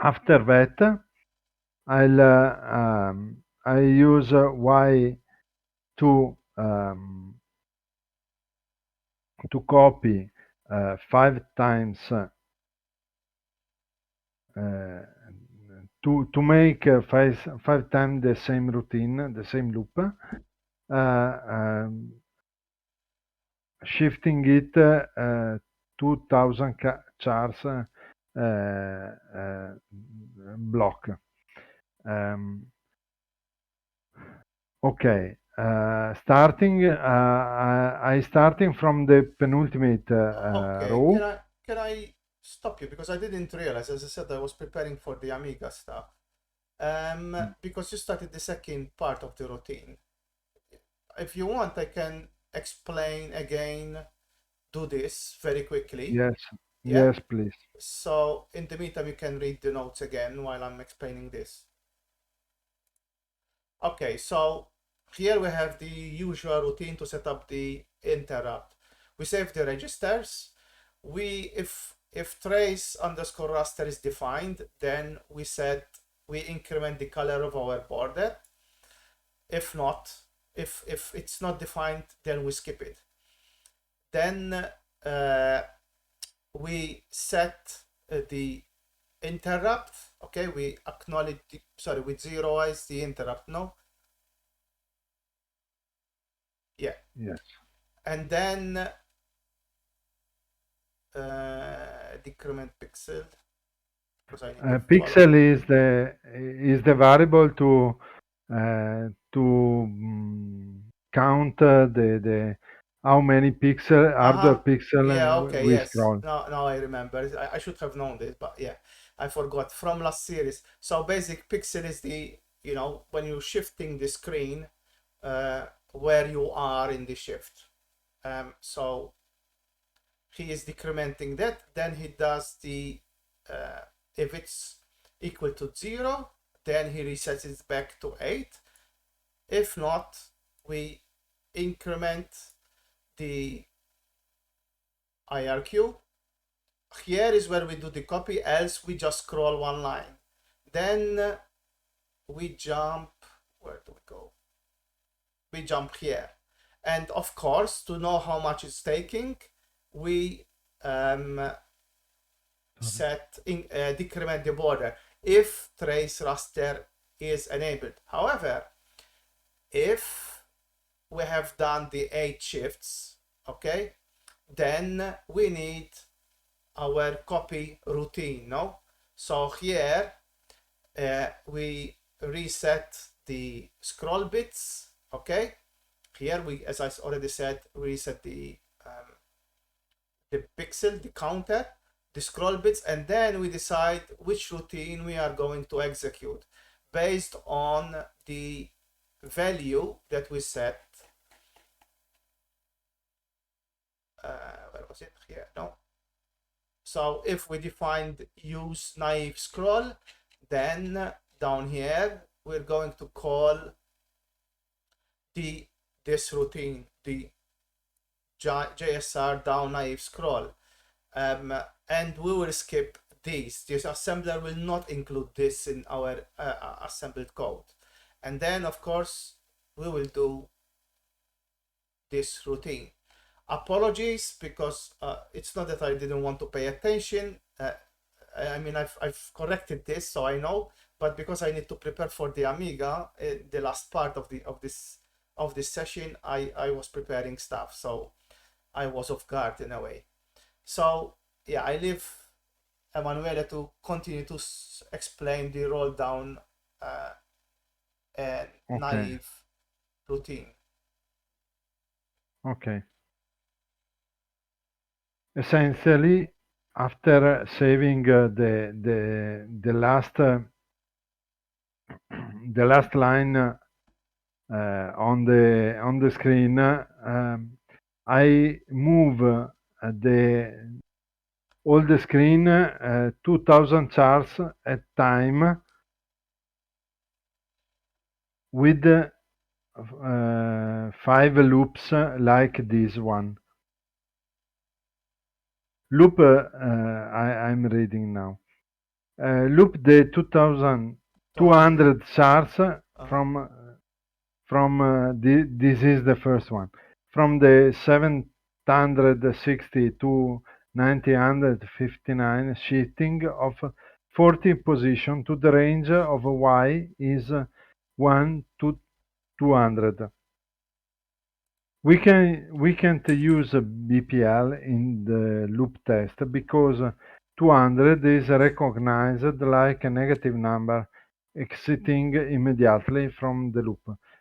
Speaker 2: After that, I use y to copy 5 times, to make five times the same routine, the same loop, shifting it 2000 chars block. Okay, I starting from the penultimate
Speaker 1: Okay,
Speaker 2: row.
Speaker 1: can I stop you because I didn't realize, as I said, I was preparing for the Amiga stuff. Because you started the second part of the routine. If you want, I can explain again, do this very quickly.
Speaker 2: Yes,
Speaker 1: Yeah?
Speaker 2: yes, please.
Speaker 1: So in the meantime, you can read the notes again while I'm explaining this. Okay, so here we have the usual routine to set up the interrupt. We save the registers. If trace underscore raster is defined, then we increment the color of our border. If not, if it's not defined, then we skip it. Then we set the interrupt. Okay, we acknowledge we zeroize the interrupt. No, yeah.
Speaker 2: Yes.
Speaker 1: And then decrement pixel because I need to follow.
Speaker 2: Pixel is the variable to count the how many pixel hardware
Speaker 1: Uh-huh.
Speaker 2: pixel
Speaker 1: Yeah, okay,
Speaker 2: we
Speaker 1: yes.
Speaker 2: scroll.
Speaker 1: Now I remember. I should have known this, but yeah, I forgot from last series. So basic pixel is when you're shifting the screen, where you are in the shift. So he is decrementing that. Then he does if it's equal to 0, then he resets it back to 8. If not, we increment the IRQ. Here is where we do the copy, else we just scroll one line. Then we jump, where do we go? We jump here. And of course, to know how much it's taking, we decrement the border if trace raster is enabled. However, if we have done the 8 shifts, okay, then we need our copy routine, no? So here we reset the scroll bits, okay? Here we, as I already said, reset the pixel, the counter. the scroll bits, and then we decide which routine we are going to execute based on the value that we set. Where was it? Here, no. So if we defined use naive scroll, then down here we're going to call this routine the JSR down naive scroll, and we will skip these. This assembler will not include this in our assembled code, and then of course we will do this routine. Apologies, because it's not that I didn't want to pay attention. I mean, I've corrected this, so I know, but because I need to prepare for the Amiga, the last part of this session, I was preparing stuff, so I was off guard in a way. So yeah, I leave Emanuele to continue to explain the roll down and naive routine.
Speaker 2: Okay. Essentially, after saving the last the last line on the screen, I move all the screen 2000 charts at time with 5 loops like this one. Loop, I'm reading now. Loop the 2200 charts from this is the first one, from the 760 to 959, shifting of 40 position to the range of y is 1 to 200. We can't use BPL in the loop test because 200 is recognized like a negative number exiting immediately from the loop.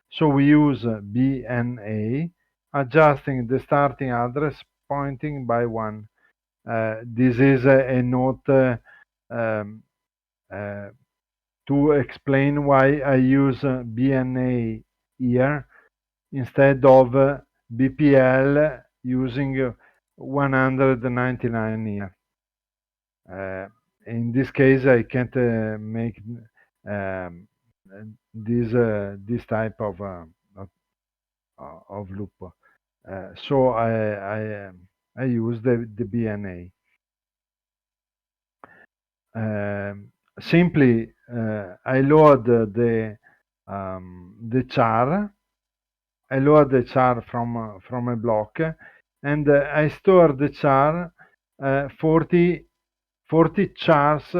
Speaker 2: So we use BNA, adjusting the starting address pointing by 1. This is a note um, to explain why I use BNA here instead of BPL using 199 here. In this case, I can't make this type of loop. So I use the BNA. Simply, I load the char. I load the char from a block, and I store the char 40 chars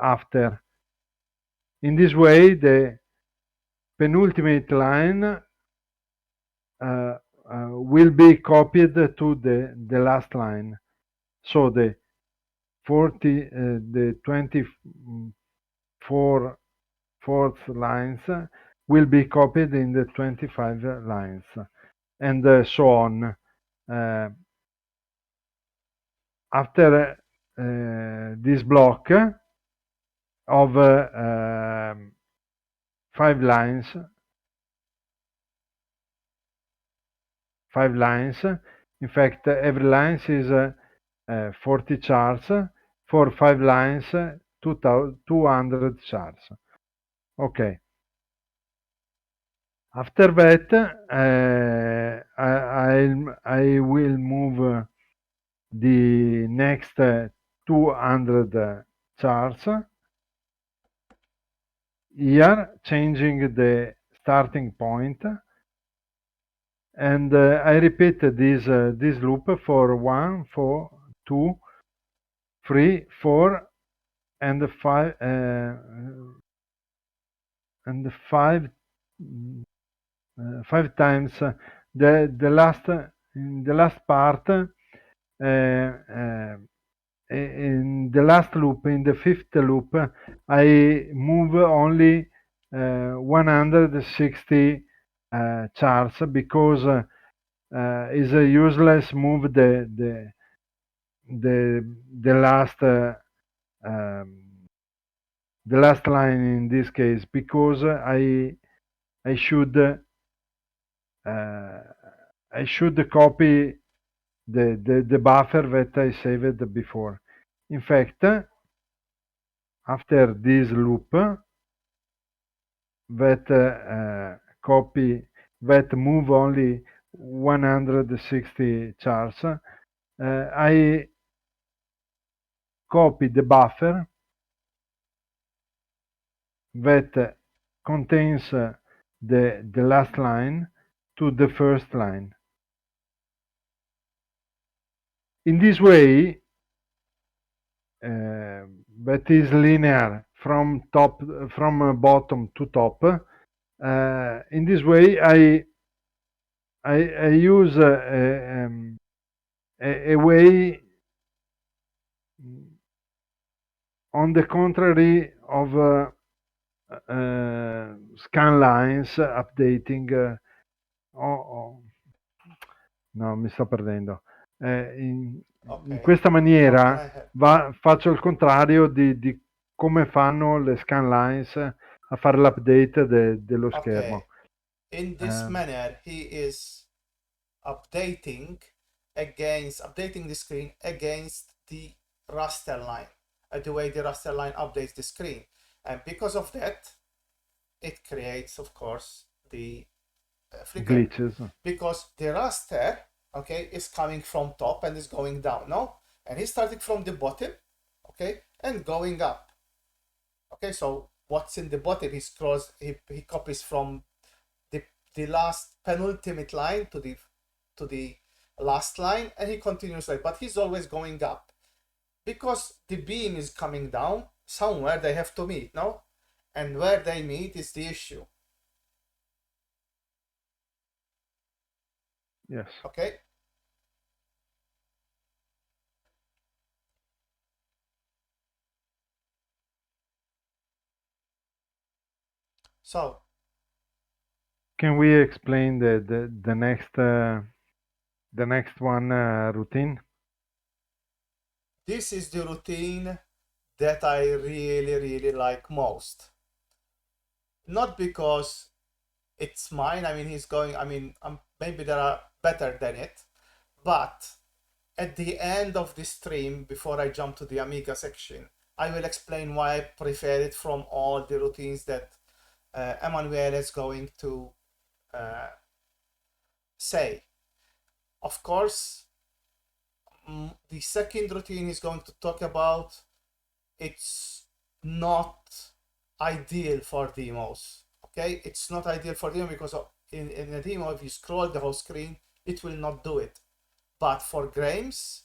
Speaker 2: after. In this way, the penultimate line will be copied to the last line. So the 24 fourth lines will be copied in the 25 lines, and so on. After this block of 5 lines, in fact, every line is 40 charts. For 5 lines, 200 charts. Okay. After that, I will move the next 200 charts here, changing the starting point, and I repeat this loop for 1, 4, 2, 3, 4, and 5 5 times. The last part, in the last loop, in the fifth loop, I move only 160 charts because it's a useless move the last the last line in this case, because I should copy the buffer that I saved before. In fact, after this loop that copy that move only 160 chars, I copy the buffer that contains the last line to the first line. In this way, that is linear from bottom to top. In this way, I use a way on the contrary of scan lines updating. No, mi sto perdendo. In
Speaker 1: Okay.
Speaker 2: questa
Speaker 1: How can
Speaker 2: maniera
Speaker 1: I help?
Speaker 2: faccio il contrario di come fanno le scan lines a fare l'update dello
Speaker 1: Okay.
Speaker 2: schermo.
Speaker 1: In this manner, he is updating the screen against the raster line, the way the raster line updates the screen. And because of that, it creates, of course, the flicker.
Speaker 2: Glitches.
Speaker 1: Because the raster, okay, is coming from top and is going down, no? And he's starting from the bottom, okay, and going up. Okay, so what's in the bottom, he scrolls, he copies from the last penultimate line to the last line, and he continues like, but he's always going up because the beam is coming down. Somewhere they have to meet, no? And where they meet is the issue.
Speaker 2: Yes.
Speaker 1: Okay. So
Speaker 2: Can we explain the next one routine?
Speaker 1: this is the routine that I really like most. Not because it's mine. I mean, he's going. I mean, maybe there are better than it, but at the end of the stream, before I jump to the Amiga section, I will explain why I prefer it from all the routines that Emanuele is going to say. Of course, the second routine he's going to talk about, it's not ideal for demos. Okay, it's not ideal for demo because in a demo, if you scroll the whole screen, it will not do it. But for games,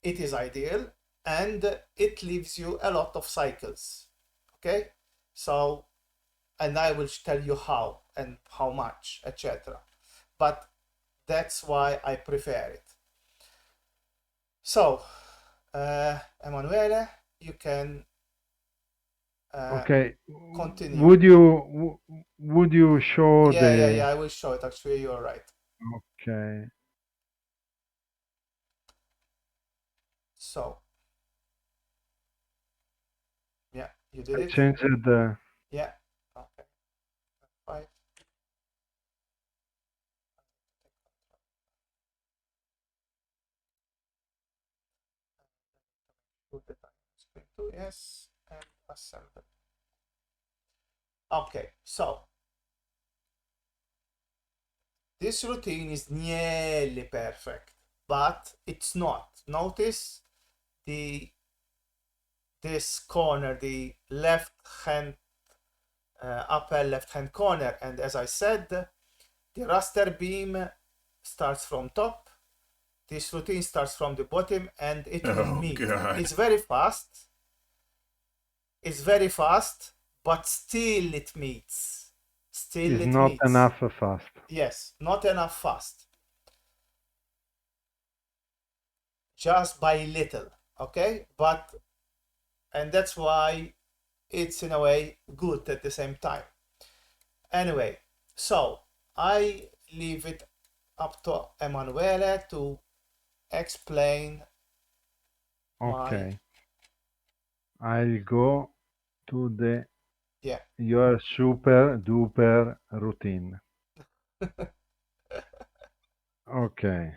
Speaker 1: it is ideal, and it leaves you a lot of cycles. Okay, so, and I will tell you how and how much, etc. But that's why I prefer it. So, Emanuele, you can
Speaker 2: Okay.
Speaker 1: continue.
Speaker 2: Would you show
Speaker 1: Yeah, I will show it. Actually, you're right.
Speaker 2: Okay.
Speaker 1: So, yeah, you did
Speaker 2: I
Speaker 1: it.
Speaker 2: changed the
Speaker 1: Yeah. Okay. Right. Put the time screen to yes and assemble. Okay, so this routine is nearly perfect, but it's not. Notice this corner, the left hand upper left hand corner, and as I said, the raster beam starts from top. This routine starts from the bottom, and it will meet.
Speaker 3: God.
Speaker 1: It's very fast. It's very fast, but still it meets. Still
Speaker 2: is
Speaker 1: it
Speaker 2: not
Speaker 1: meets.
Speaker 2: enough fast.
Speaker 1: Yes, not enough fast. Just by little, okay? But, and that's why it's in a way good at the same time. Anyway, so I leave it up to Emanuele to explain My,
Speaker 2: Okay. I'll go to the
Speaker 1: yeah.
Speaker 2: your super duper routine. Okay.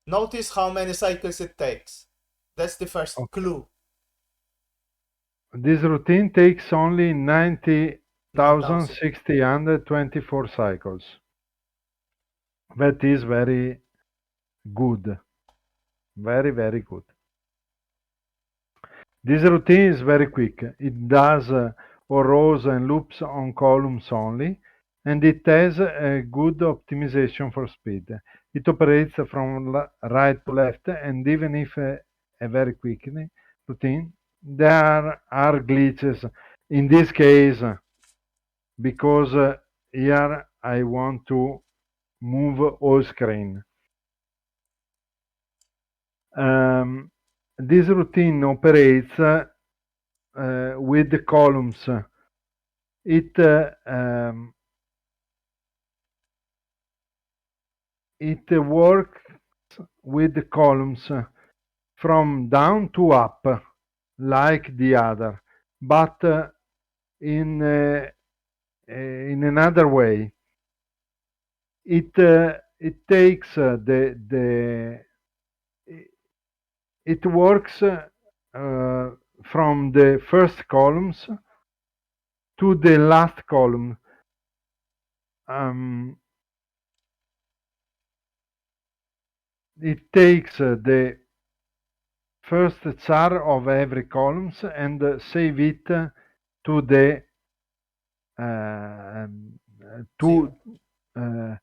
Speaker 1: Notice how many cycles it takes. That's the first
Speaker 2: Okay.
Speaker 1: clue.
Speaker 2: This routine takes only
Speaker 1: 9,000.
Speaker 2: 90,624 cycles. That is very good. Very, very good. This routine is very quick. It does all rows and loops on columns only, and it has a good optimization for speed. It operates from right to left, and even if a very quick routine, there are glitches. In this case, because here I want to move all screen. Um, this routine operates with the columns. It it works with the columns from down to up, like the other, but in another way. It takes it works from the first columns to the last column. Um, it takes the first char of every columns and save it to the to
Speaker 1: Zero.
Speaker 2: uh,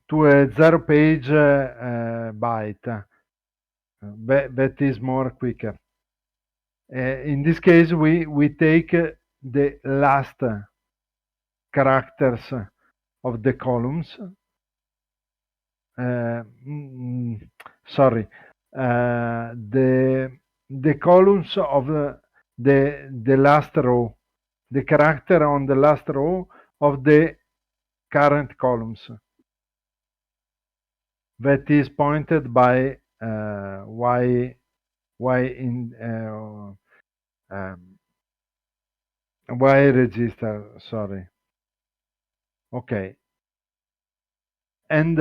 Speaker 2: to a zero page byte. That is more quicker. In this case, we take the last characters of the columns. Uh, mm, Sorry, the columns of the last row, the character on the last row of the current columns that is pointed by y in y register. Sorry. Okay, and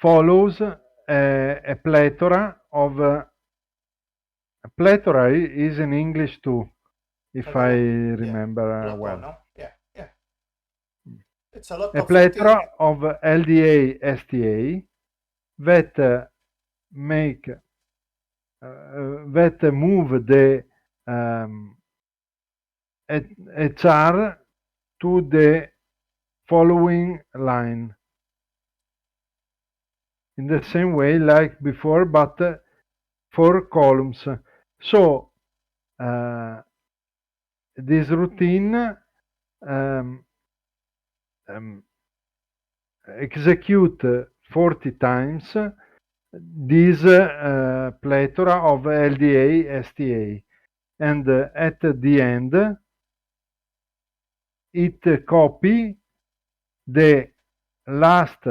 Speaker 2: follows a plethora of plethora is in English too, if I
Speaker 1: Yeah.
Speaker 2: remember
Speaker 1: Lot
Speaker 2: well.
Speaker 1: no? Yeah. Yeah. It's a lot
Speaker 2: A
Speaker 1: of
Speaker 2: plethora
Speaker 1: routine.
Speaker 2: of LDA STA that make that move the um, a char to the following line in the same way like before, but for columns. So this routine um, um, execute 40 times this plethora of LDA STA, and at the end it copy the last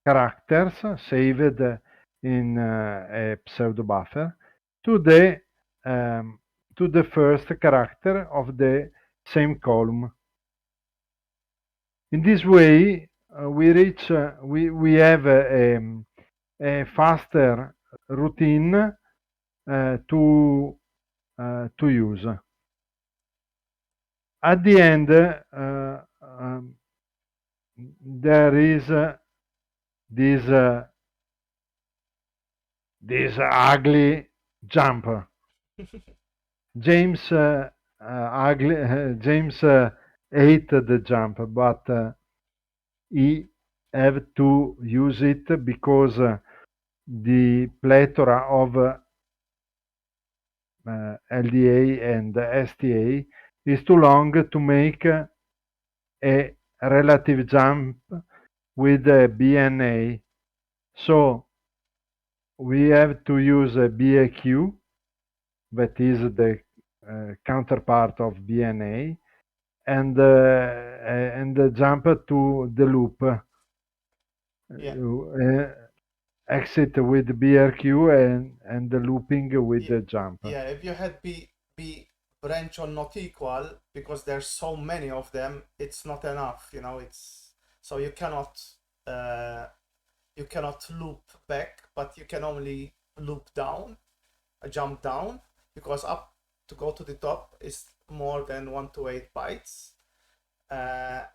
Speaker 2: characters saved in a pseudo buffer to um, the first character of the same column. In this way, we have a faster routine to use. At the end, there is this this ugly jump. James James ate the jump, but he have to use it because the plethora of LDA and STA is too long to make a relative jump with a BNA. So we have to use a BAQ, that is the counterpart of BNA, and jump to the loop.
Speaker 1: Yeah.
Speaker 2: exit with BRQ and the looping with
Speaker 1: Yeah,
Speaker 2: the jump.
Speaker 1: yeah. If you had B branch or not equal, because there's so many of them, it's not enough. You know, it's so uh, you cannot loop back, but you can only loop down, jump down, because up to go to the top is more than 128 bytes.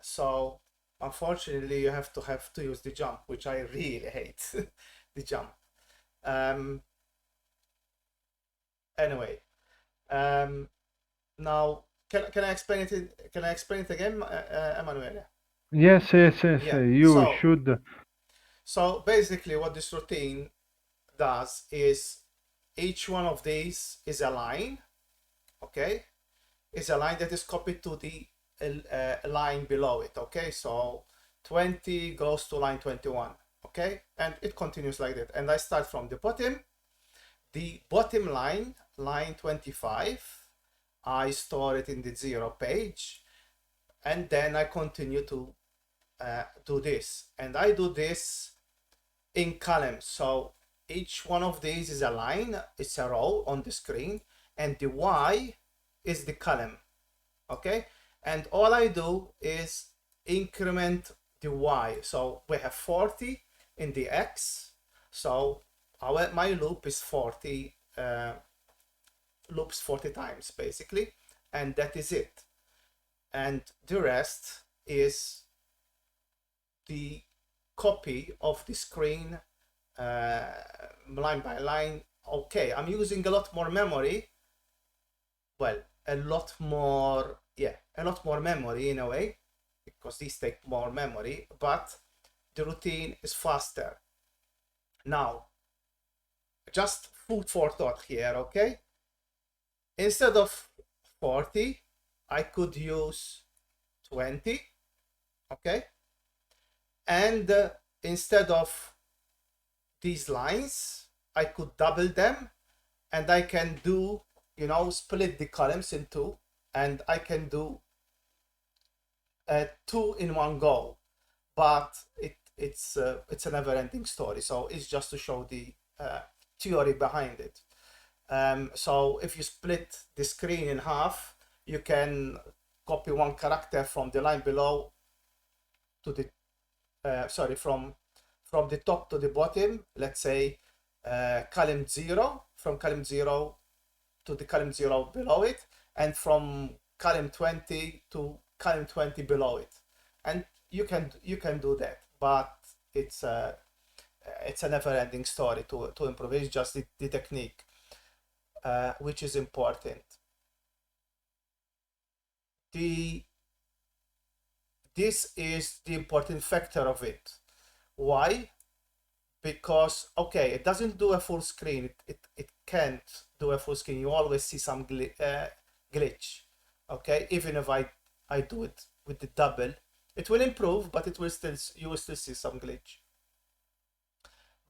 Speaker 1: So unfortunately, you have to use the jump, which I really hate, the jump. Um, anyway, um, now can I explain it? Can I explain it again, Emanuele?
Speaker 2: Yes, yes, yes.
Speaker 1: Yeah.
Speaker 2: You should.
Speaker 1: So basically, what this routine does is each one of these is a line. Okay, is a line that is copied to the line below it. Okay, so 20 goes to line 21. Okay, and it continues like that. And I start from the bottom line, line 25. I store it in the 0 page, and then I continue to do this. And I do this in columns. So each one of these is a line, it's a row on the screen, and the Y is the column. Okay, and all I do is increment the Y. So we have 40 in the X, so my loop is 40 loops 40 times basically, and that is it. And the rest is the copy of the screen line by line. Okay, I'm using a lot more memory, well, a lot more, yeah, a lot more memory in a way, because these take more memory, but the routine is faster. Now, just food for thought here, okay? Instead of 40, I could use 20, okay? And instead of these lines, I could double them, and I can do, you know, split the columns in two, and I can do two in one go. But it's a never-ending story, so it's just to show the theory behind it. So if you split the screen in half, you can copy one character from the line below to the from the top to the bottom. Let's say column 0, from column 0 to the column 0 below it, and from column 20 to column 20 below it, and you can do that, but it's a never-ending story to improve. It's just the technique, which is important. This is the important factor of it. Why? Because okay, it doesn't do a full screen. It can't do a full screen. You always see some glitch. Okay, even if I do it with the double, it will improve, but it will still, you will still see some glitch.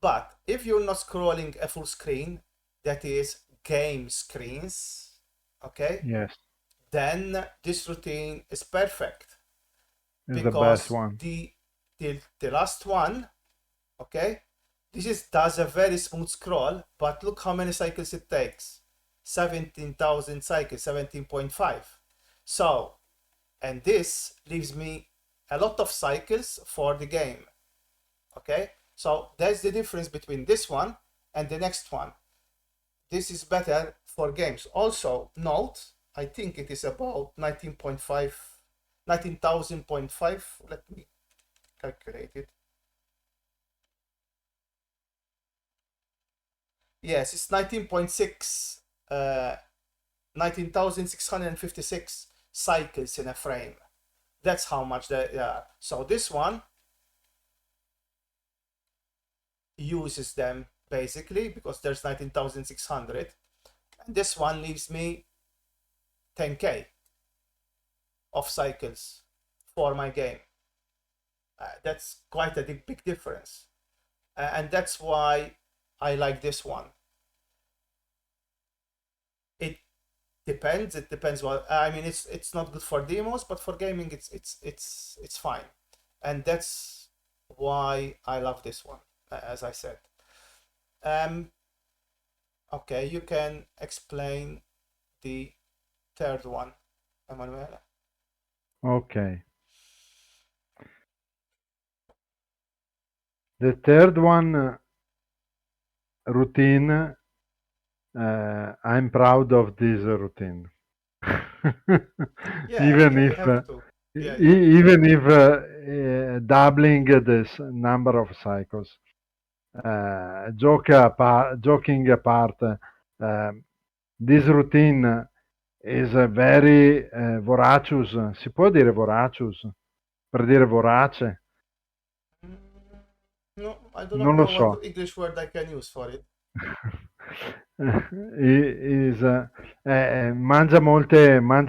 Speaker 1: But if you're not scrolling a full screen, that is game screens, okay,
Speaker 2: Yes,
Speaker 1: then this routine is perfect,
Speaker 2: is the best
Speaker 1: because
Speaker 2: one.
Speaker 1: the last one, okay, does a very smooth scroll, but look how many cycles it takes. 17,000 cycles, 17.5. So, and this leaves me a lot of cycles for the game. Okay, so that's the difference between this one and the next one. This is better for games. Also note, I think it is about 19.5, 19,000.5. Let me calculate it. Yes, it's 19.6, 19,656 cycles in a frame. That's how much they are. So this one uses them basically because there's 19,600, and this one leaves me 10k of cycles for my game. That's quite a big difference, and that's why I like this one. It depends. It depends what I mean. It's not good for demos, but for gaming, it's fine, and that's why I love this one. As I said. Okay, you can explain the third one, Emanuele.
Speaker 2: Okay. The third one, routine. I'm proud of this routine.
Speaker 1: Yeah,
Speaker 2: Even
Speaker 1: yeah, you
Speaker 2: if
Speaker 1: have to. Yeah, you have to.
Speaker 2: even if doubling this number of cycles. Joking apart, this routine is very voracious. Si può dire voracious? Per dire vorace?
Speaker 1: Mm, no, I do not
Speaker 2: Non lo
Speaker 1: know what
Speaker 2: so.
Speaker 1: English word I can use for it.
Speaker 2: Is, mangia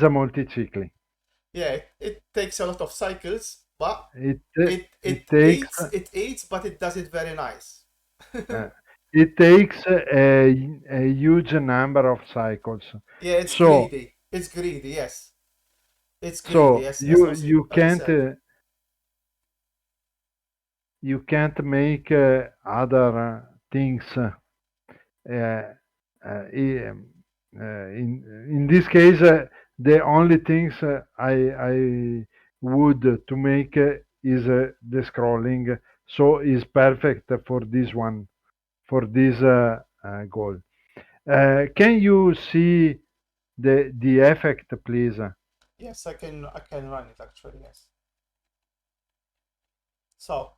Speaker 2: molti cicli.
Speaker 1: Yeah, it takes a lot of cycles, but
Speaker 2: It
Speaker 1: it
Speaker 2: it
Speaker 1: it
Speaker 2: takes
Speaker 1: eats it eats, but it does it very nice.
Speaker 2: uh, it takes a huge number of cycles.
Speaker 1: Yeah, it's
Speaker 2: So
Speaker 1: greedy. It's greedy. Yes, it's greedy.
Speaker 2: so
Speaker 1: Yes, as Ozzy Ozzy said.
Speaker 2: you can't make other things. In this case, the only things I would to make is the scrolling. So is perfect for this one, for this goal. Can you see the effect, please?
Speaker 1: Yes, I can run it actually. Yes. So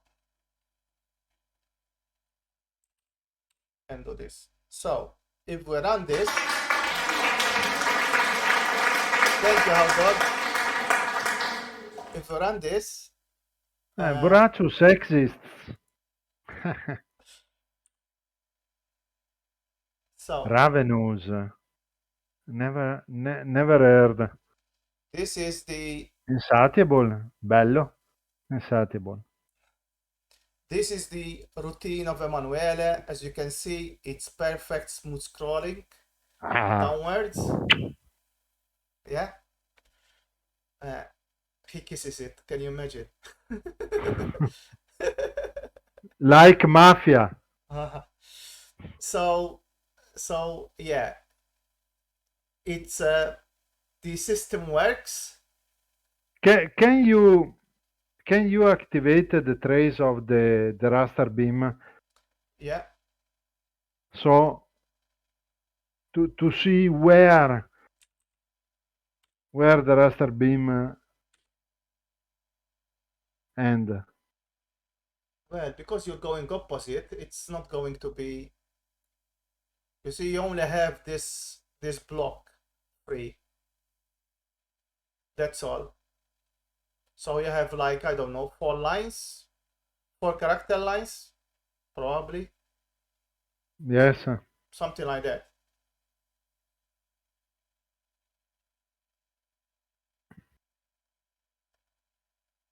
Speaker 1: and do this. So if we run this, thank you, Howard. If we run this, uh,
Speaker 2: Voracus exists.
Speaker 1: so
Speaker 2: Ravenous. Never heard.
Speaker 1: this is the
Speaker 2: Insatiable. Bello. Insatiable.
Speaker 1: this is the routine of Emanuele. As you can see, it's perfect smooth scrolling
Speaker 2: Ah.
Speaker 1: downwards. Yeah, uh, he kisses it. Can you imagine?
Speaker 2: Like mafia.
Speaker 1: so so yeah, it's the system works.
Speaker 2: Can you activate the trace of the raster beam
Speaker 1: Yeah,
Speaker 2: so to see where the raster beam end?
Speaker 1: well, because you're going opposite, it's not going to be. You see, you only have this block free. That's all. So you have like, I don't know, 4 lines, 4 character lines, probably
Speaker 2: Yes.
Speaker 1: something like that.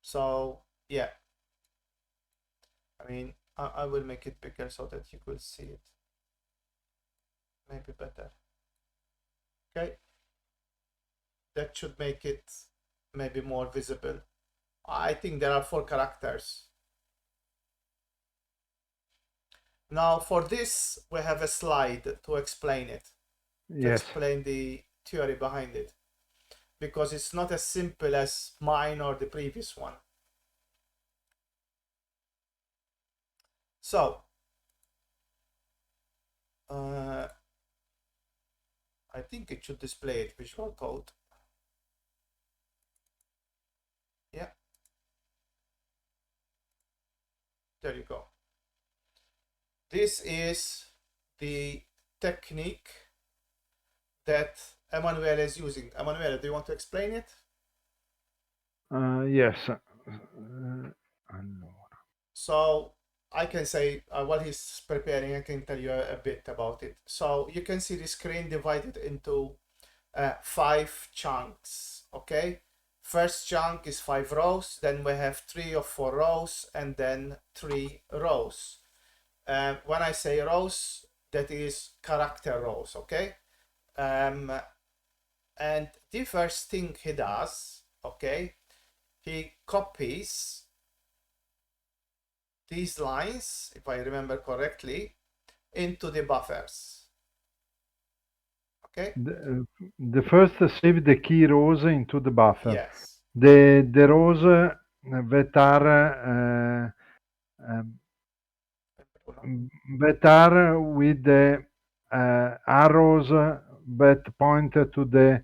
Speaker 1: So yeah, I mean, I will make it bigger so that you could see it. Maybe better. Okay, that should make it maybe more visible. I think there are 4 characters. Now for this, we have a slide to explain it, to
Speaker 2: Yes.
Speaker 1: explain the theory behind it, because it's not as simple as mine or the previous one. So, I think it should display it, visual code. Yeah, there you go. This is the technique that Emanuele is using. Emanuele, do you want to explain it?
Speaker 2: Yes. Allora.
Speaker 1: So I can say, while he's preparing, I can tell you a bit about it. So you can see the screen divided into 5 chunks, okay? First chunk is 5 rows, then we have 3 or 4 rows, and then 3 rows. When I say rows, that is character rows, okay? And the first thing he does, okay, he copies these lines, if I remember correctly, into the buffers. Okay?
Speaker 2: The first save the key rows into the buffer.
Speaker 1: Yes.
Speaker 2: The rows that are that are with the arrows that point to the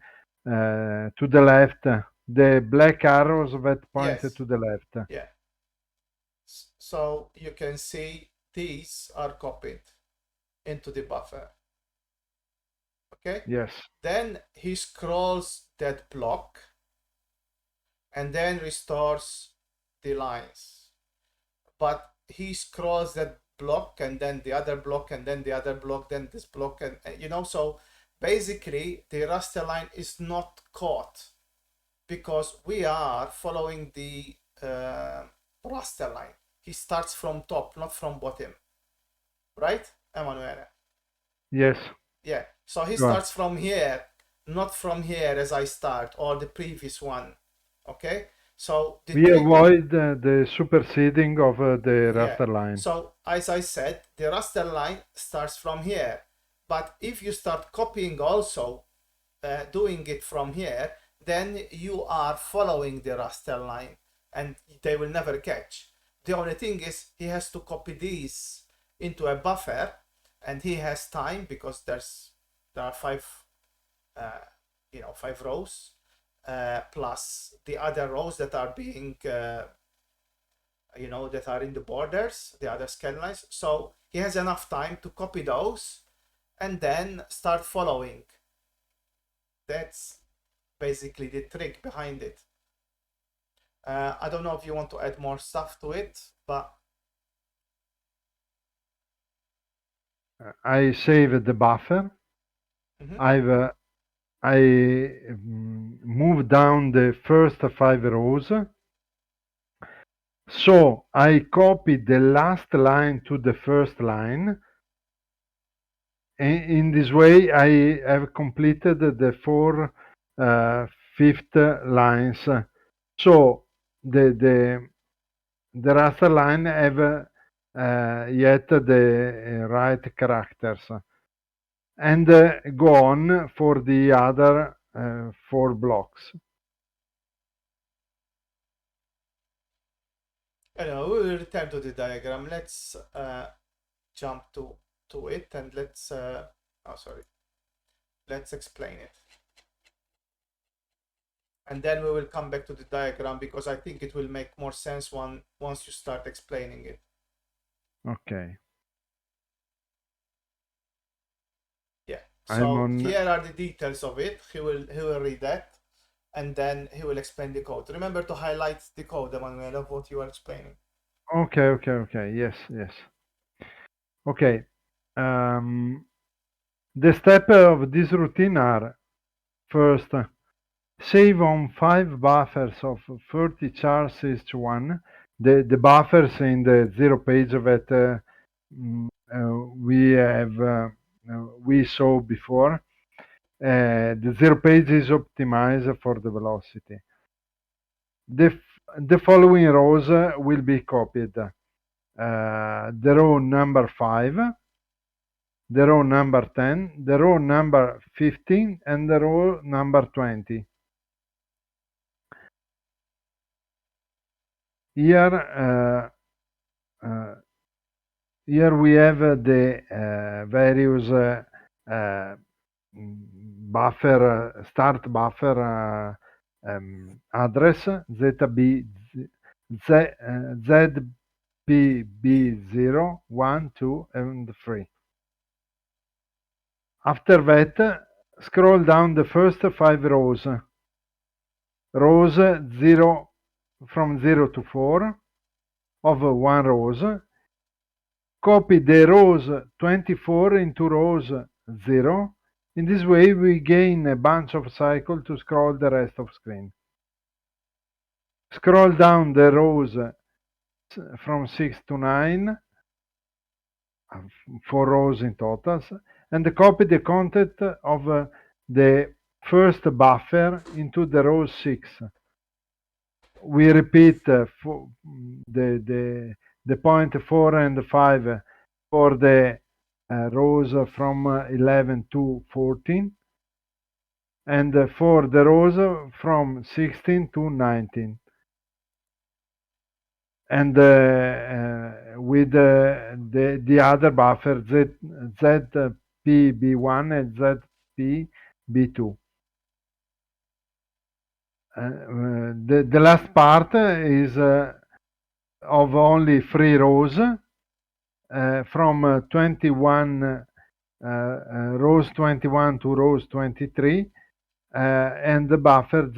Speaker 2: left, the black arrows that point
Speaker 1: Yes.
Speaker 2: to the left.
Speaker 1: Yeah. So you can see these are copied into the buffer. Okay?
Speaker 2: Yes.
Speaker 1: Then he scrolls that block and then restores the lines. But he scrolls that block and then the other block and then the other block, then this block, and you know, so basically the raster line is not caught because we are following the raster line. He starts from top, not from bottom. Right, Emanuele?
Speaker 2: Yes.
Speaker 1: Yeah. So he
Speaker 2: Go on.
Speaker 1: starts from here, not from here as I start, or the previous one. Okay? So the
Speaker 2: We
Speaker 1: trick is,
Speaker 2: avoid the superseding of the
Speaker 1: yeah.
Speaker 2: raster line.
Speaker 1: So as I said, the raster line starts from here. But if you start copying also, doing it from here, then you are following the raster line and they will never catch. The only thing is he has to copy these into a buffer and he has time because there are five five rows plus the other rows that are being that are in the borders, the other scan lines. So he has enough time to copy those and then start following. That's basically the trick behind it. I don't know if you want to add more stuff to it, but
Speaker 2: I save the buffer.
Speaker 1: mm-hmm.
Speaker 2: I move down the first 5 rows. So I copy the last line to the first line. In this way, I have completed the 4 fifth lines. So the raster line have yet the right characters, and go on for the other 4 blocks.
Speaker 1: Anyway, we will return to the diagram. Let's jump to it and let's let's explain it. And then we will come back to the diagram because I think it will make more sense once you start explaining it.
Speaker 2: Okay.
Speaker 1: Yeah. So
Speaker 2: on...
Speaker 1: here are the details of it. He will read that and then he will explain the code. Remember to highlight the code, Emanuele, of what you are explaining.
Speaker 2: Okay. Yes. Okay. The steps of this routine are: first, save on 5 buffers of 30 chars each one. The buffers in the 0 page that we saw before. The 0 page is optimized for the velocity. The following rows will be copied: the row number 5, the row number 10, the row number 15, and the row number 20. Here we have the various start buffer address ZB, ZPB0, 1, 2, and 3. After that, scroll down the first 5 rows. Rows 0 from 0 to 4 of 1 rows. Copy the rows 24 into rows 0. In this way, we gain a bunch of cycles to scroll the rest of screen. Scroll down the rows from 6 to 9, 4 rows in total, and copy the content of the first buffer into the row 6. We repeat the point 4 and 5 for the rows from 11 to 14, and for the rows from 16 to 19. And with the other buffer ZPB1 and ZPB2. The last part is of only 3 rows from 21 rows 21 to rows 23, and the buffer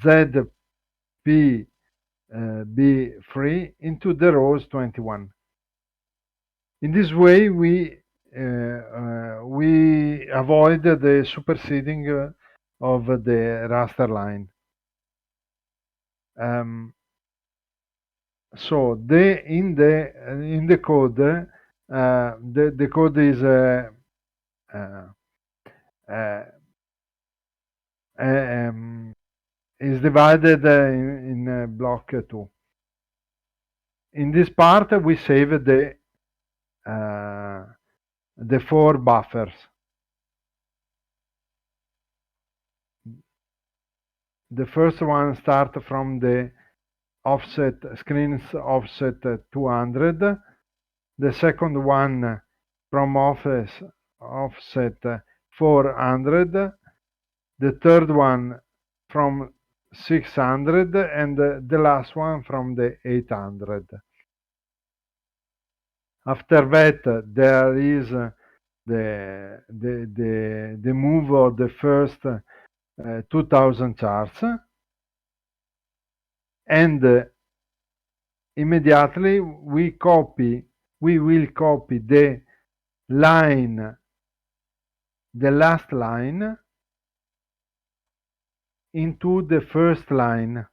Speaker 2: ZPB3 into the rows 21. In this way, we avoid the superseding of the raster line. So in the code, the code is divided in block 2. In this part, we save the 4 buffers. The first one starts from the offset screens offset 200. The second one from offset 400. The third one from 600, and the last one from the 800. After that, there is the move of the first 2000 charts, and immediately we will copy the last line into the first line,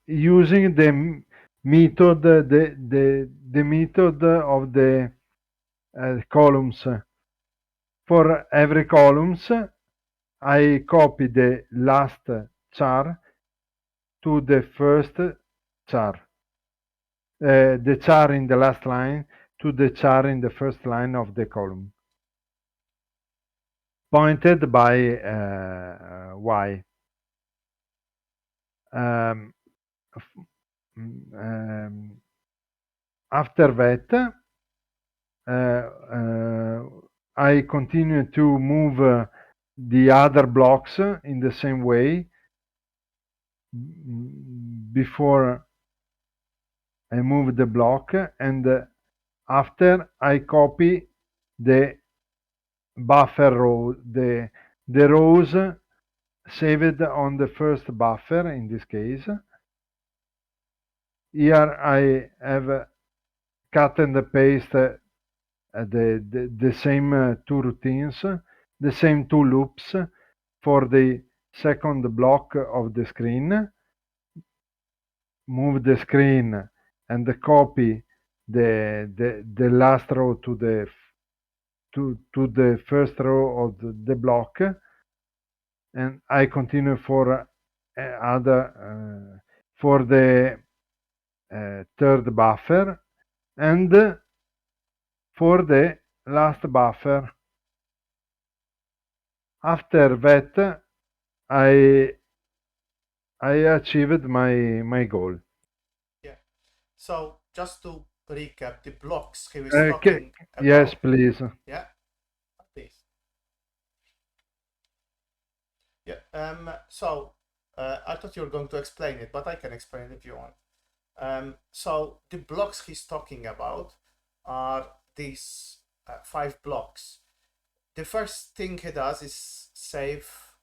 Speaker 2: using the method the method of the columns. For every columns, I copy the last char to the first char, the char in the last line to the char in the first line of the column, pointed by Y. After that, I continue to move the other blocks in the same way. Before I move the block, and after I copy the buffer row, the rows saved on the first buffer. In this case, here I have cut and paste the same 2 routines, the same 2 loops for the second block of the screen. Move the screen and copy the last row to the first row of the block, and I continue for for the third buffer and for the last buffer. After that, I achieved my goal.
Speaker 1: Yeah. So just to recap, the blocks he was talking about.
Speaker 2: Yes, please.
Speaker 1: Yeah. Please. Yeah. So I thought you were going to explain it, but I can explain it if you want. So the blocks he's talking about are these 5 blocks. The first thing he does is save,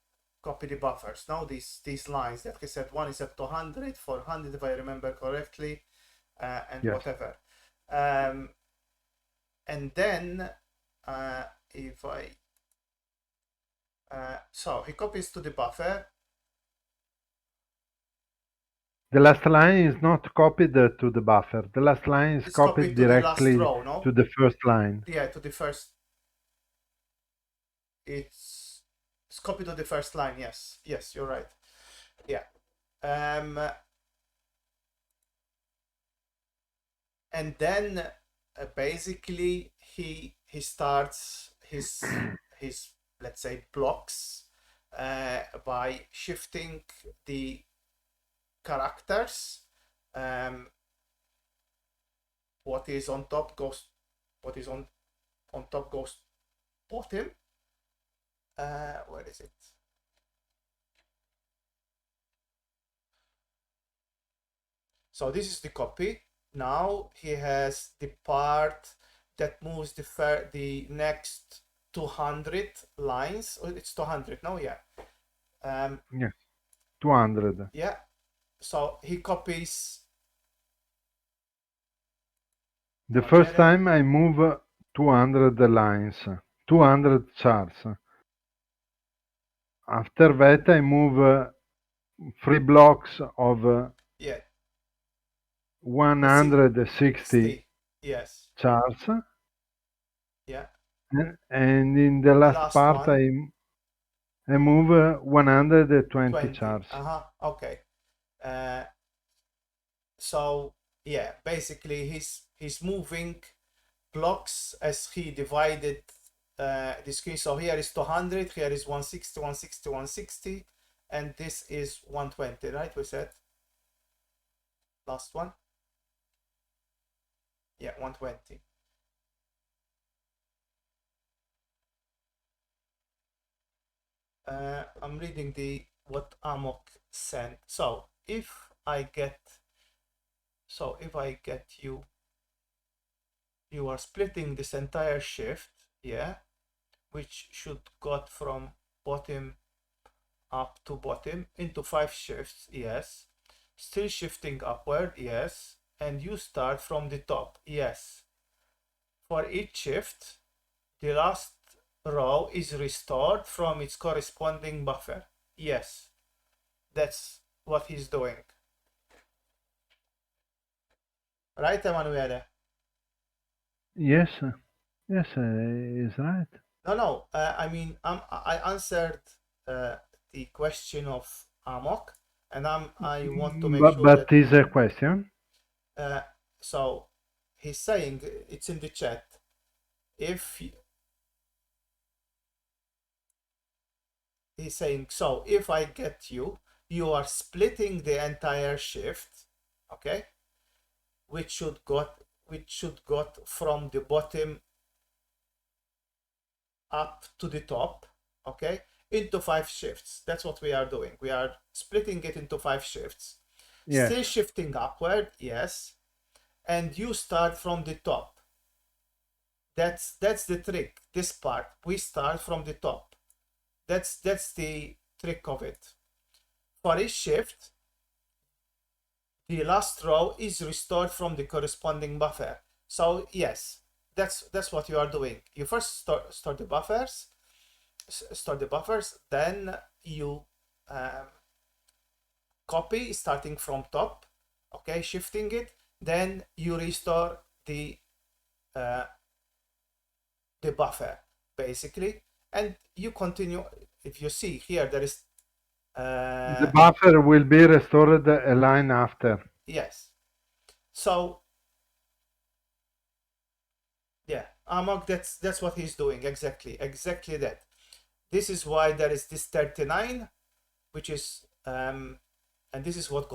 Speaker 1: copy the buffers. Now these lines that he said, one is at 200, 400 if I remember correctly, and
Speaker 2: Yes.
Speaker 1: whatever. And then if I so he copies to the buffer.
Speaker 2: The last line is not copied to the buffer. The last line is copied directly
Speaker 1: to the last row, no?
Speaker 2: to the first line.
Speaker 1: Yeah, to the first. It's copied to the first line. Yes, you're right. Yeah. and then basically he starts his let's say blocks by shifting the characters. um, what is on top goes, what is on top goes bottom. Where is it? So this is the copy. Now he has the part that moves the next 200 lines. Oh, it's 200 no, yeah.
Speaker 2: Yes, 200.
Speaker 1: Yeah, so he copies
Speaker 2: The first
Speaker 1: Emanuele.
Speaker 2: time I move 200 lines, 200 charts. After that, I move 3 blocks of
Speaker 1: Yeah, the
Speaker 2: 160
Speaker 1: 60. Yes,
Speaker 2: charts,
Speaker 1: yeah.
Speaker 2: and in the
Speaker 1: The
Speaker 2: last
Speaker 1: last
Speaker 2: part,
Speaker 1: one,
Speaker 2: I move 120
Speaker 1: 20.
Speaker 2: charts.
Speaker 1: Okay. uh, so yeah, basically he's moving blocks as he divided the screen. So here is 200, here is 160, 160, 160, and this is 120, right? We said last one. Yeah, 120. I'm reading the what Amok sent. So if I get you, you are splitting this entire shift, yeah, which should got from bottom up to bottom into 5 shifts, yes. Still shifting upward, yes. And you start from the top, yes. For each shift, the last row is restored from its corresponding buffer, yes. That's what he's doing. Right, Emanuele?
Speaker 2: Yes, yes, is right.
Speaker 1: No. I mean, I answered the question of Amok, and I want to make sure
Speaker 2: But
Speaker 1: that
Speaker 2: is a question.
Speaker 1: uh, so he's saying it's in the chat. If he's saying, so if I get you, you are splitting the entire shift, okay, which should got from the bottom up to the top, okay, into 5 shifts. That's what we are doing. We are splitting it into 5 shifts,
Speaker 2: Yes,
Speaker 1: still shifting upward, yes, and you start from the top. That's the trick. This part, we start from the top. That's the trick of it. For each shift, the last row is restored from the corresponding buffer. So yes, that's what you are doing. You first start the buffers, then you copy starting from top, okay, shifting it, then you restore uh, the buffer basically, and you continue. If you see here, there is
Speaker 2: the buffer will be restored a line after.
Speaker 1: yes. So yeah, Amok, that's what he's doing, exactly that. This is why there is this 39, which is and this is what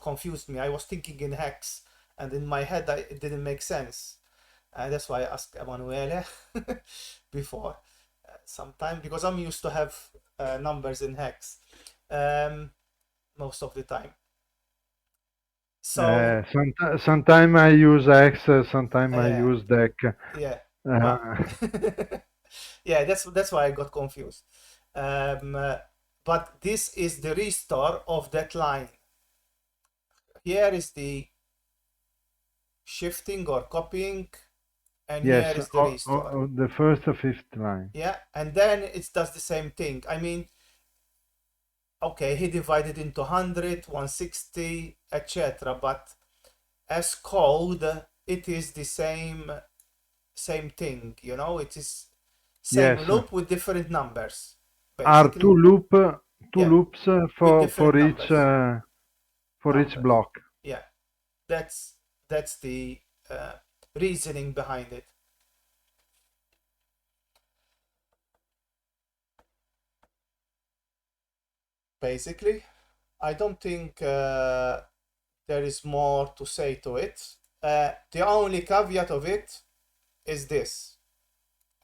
Speaker 1: confused me. I was thinking in hex, and in my head it didn't make sense, and that's why I asked Emanuele before sometime, because I'm used to have numbers in hex most of the time. So
Speaker 2: Sometime I use X, sometime I
Speaker 1: yeah,
Speaker 2: use deck.
Speaker 1: yeah, but
Speaker 2: Uh,
Speaker 1: yeah, that's why I got confused. Um, uh, but this is the restore of that line. Here is the shifting or copying, and here
Speaker 2: yes,
Speaker 1: is the restore.
Speaker 2: the first fifth line.
Speaker 1: Yeah, and then it does the same thing. I mean, okay, he divided into 100, 160, etc. But as code, it is the same thing. It is same
Speaker 2: Yes,
Speaker 1: loop with different numbers,
Speaker 2: are
Speaker 1: basically.
Speaker 2: two
Speaker 1: Yeah,
Speaker 2: loops
Speaker 1: with
Speaker 2: for
Speaker 1: different
Speaker 2: each
Speaker 1: numbers.
Speaker 2: for each block.
Speaker 1: Yeah, that's the reasoning behind it. Basically, I don't think there is more to say to it. The only caveat of it is this.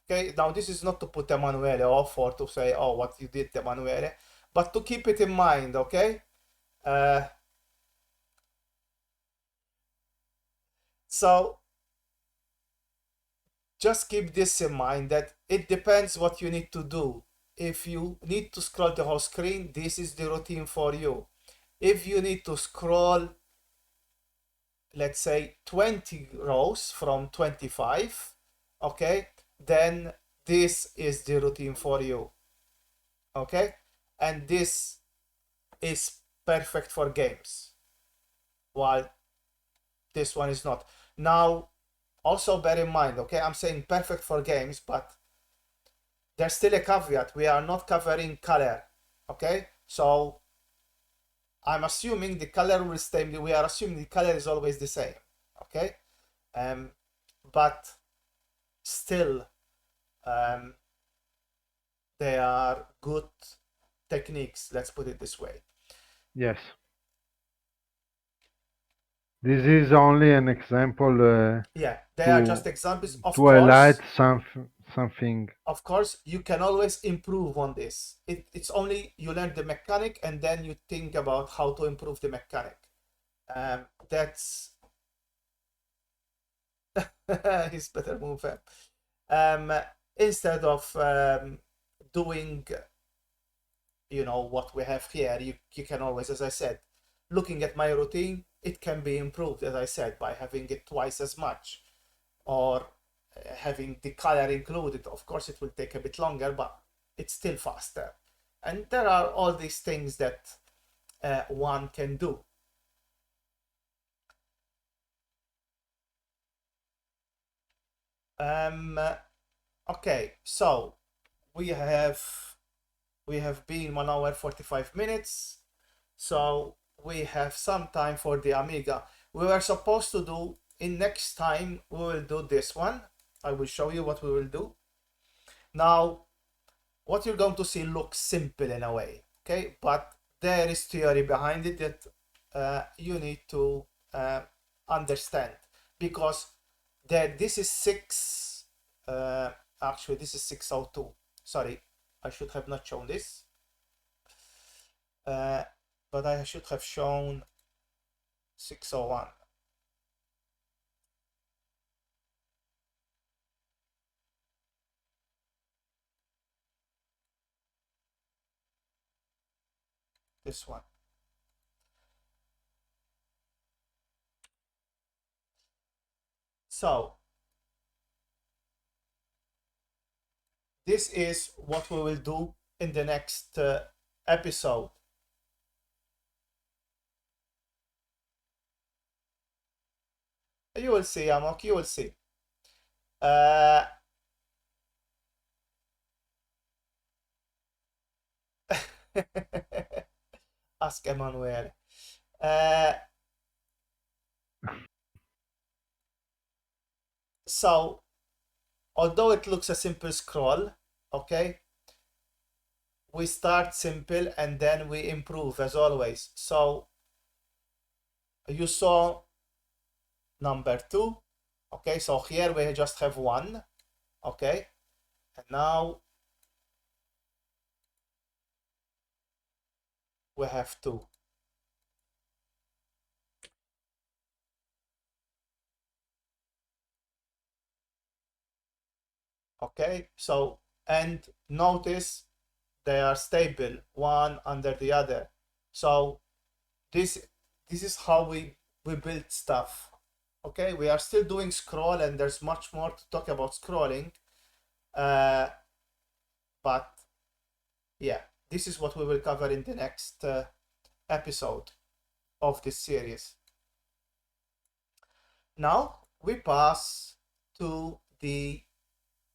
Speaker 1: Okay, now this is not to put Emanuele off or to say, oh, what you did, Emanuele, but to keep it in mind, okay? So just keep this in mind that it depends what you need to do. If you need to scroll the whole screen, this is the routine for you. If you need to scroll, let's say 20 rows from 25, okay, then this is the routine for you, okay? And this is perfect for games, while this one is not. Now, also bear in mind, okay, I'm saying perfect for games, but there's still a caveat. We are not covering color, okay? So I'm assuming the color will stay. We are assuming the color is always the same, okay? But still, they are good techniques. Let's put it this way.
Speaker 2: Yes. This is only an example
Speaker 1: Yeah, they are just examples.
Speaker 2: to highlight something.
Speaker 1: Of course, you can always improve on this. It's only you learn the mechanic and then you think about how to improve the mechanic. That's his better move. Instead of doing, you know, what we have here, you can always, as I said, looking at my routine, it can be improved, as I said, by having it twice as much or having the color included. Of course, it will take a bit longer, but it's still faster. And there are all these things that one can do. Okay, so we have been 1 hour 45 minutes, so we have some time for the Amiga. We were supposed to do in next time, we will do this one. I will show you what we will do. Now, what you're going to see looks simple in a way, okay? But there is theory behind it that you need to understand, because this is actually this is 602. Sorry, I should have not shown this, but I should have shown 601. This one. So this is what we will do in the next episode. You will see, Amok, you will see. Ask Emanuele. So, although it looks a simple scroll, okay, we start simple and then we improve as always. So, you saw number 2, okay, so here we just have 1, okay, and now we have 2. Okay, so, and notice they are stable, one under the other. So this is how we build stuff. Okay, we are still doing scroll and there's much more to talk about scrolling, but yeah, this is what we will cover in the next episode of this series. Now we pass to the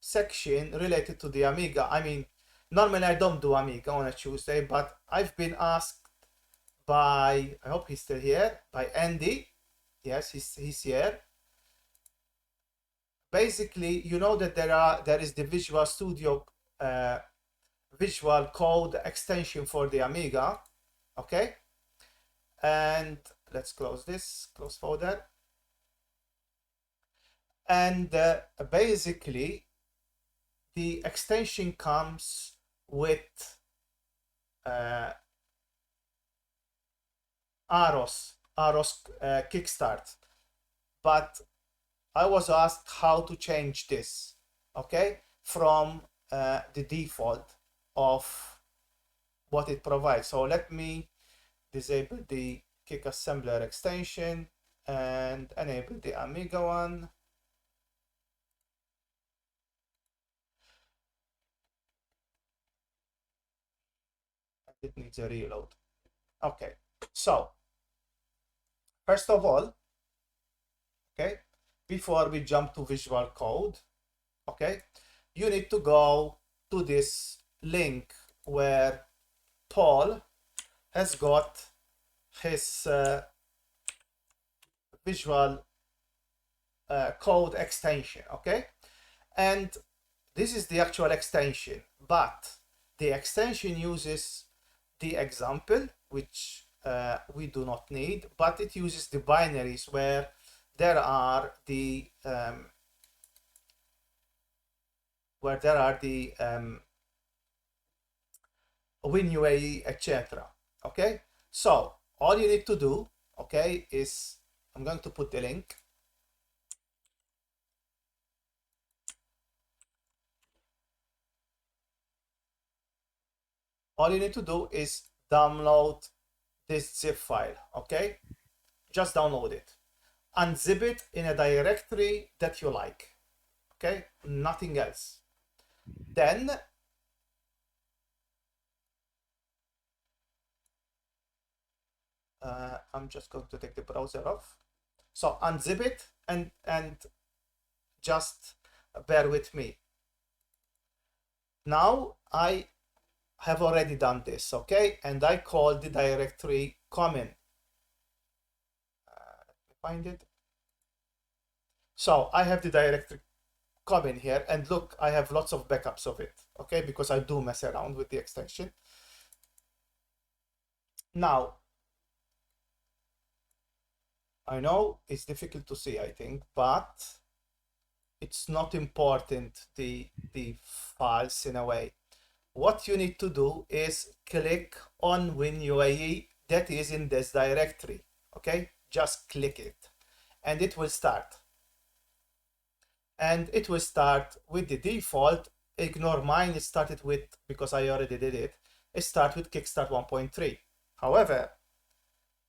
Speaker 1: section related to the Amiga. I mean, normally I don't do Amiga on a Tuesday, but I've been asked by, I hope he's still here, by Andy. Yes, he's here. basically, you know that there is the Visual Studio Visual Code extension for the Amiga, okay? And let's close this, close folder. And basically, the extension comes with AROS Kickstart, but I was asked how to change this, okay, from the default of what it provides. So let me disable the Kick Assembler extension and enable the Amiga one. It needs a reload. Okay, so first of all, okay, before we jump to Visual Code, okay, you need to go to this link where Paul has got his Visual Code extension, okay? And this is the actual extension, but the extension uses the example, which we do not need, but it uses the binaries where there are the WinUAE, etc. Okay, so all you need to do, okay, is I'm going to put the link. All you need to do is download this zip file, okay? Just download it. Unzip it in a directory that you like, okay? Nothing else. Then I'm just going to take the browser off. So unzip it and just bear with me. Now I have already done this, okay? And I call the directory common. Let me find it. So I have the directory common here, and look, I have lots of backups of it, okay? Because I do mess around with the extension. Now, I know it's difficult to see, I think, but it's not important, the files in a way. What you need to do is click on WinUAE that is in this directory, okay? Just click it and it will start. And it will start with the default. Ignore mine, it started with, because I already did it, it starts with Kickstart 1.3. However,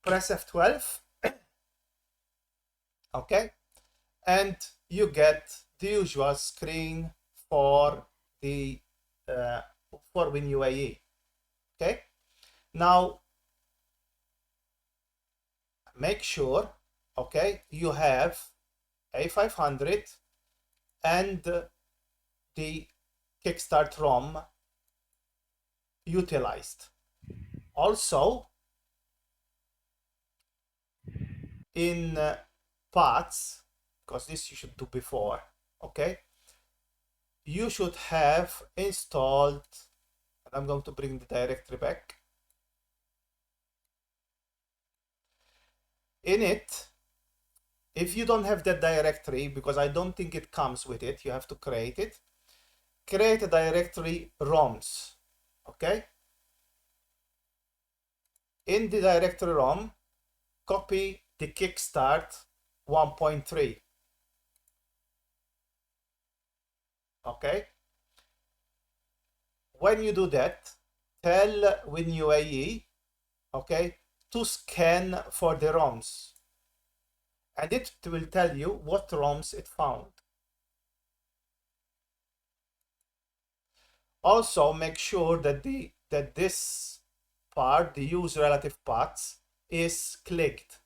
Speaker 1: press F12, okay? And you get the usual screen for the for WinUAE, okay? Now, make sure, okay, you have A500 and the Kickstart ROM utilized. Also, in paths, because this you should do before, okay, you should have installed, and I'm going to bring the directory back. In it, if you don't have that directory, because I don't think it comes with it, you have to create it. Create a directory ROMs, okay? In the directory ROM, copy the Kickstart 1.3, okay? When you do that, tell WinUAE, okay, to scan for the ROMs, and it will tell you what ROMs it found. Also, make sure that this part, the use relative paths, is clicked.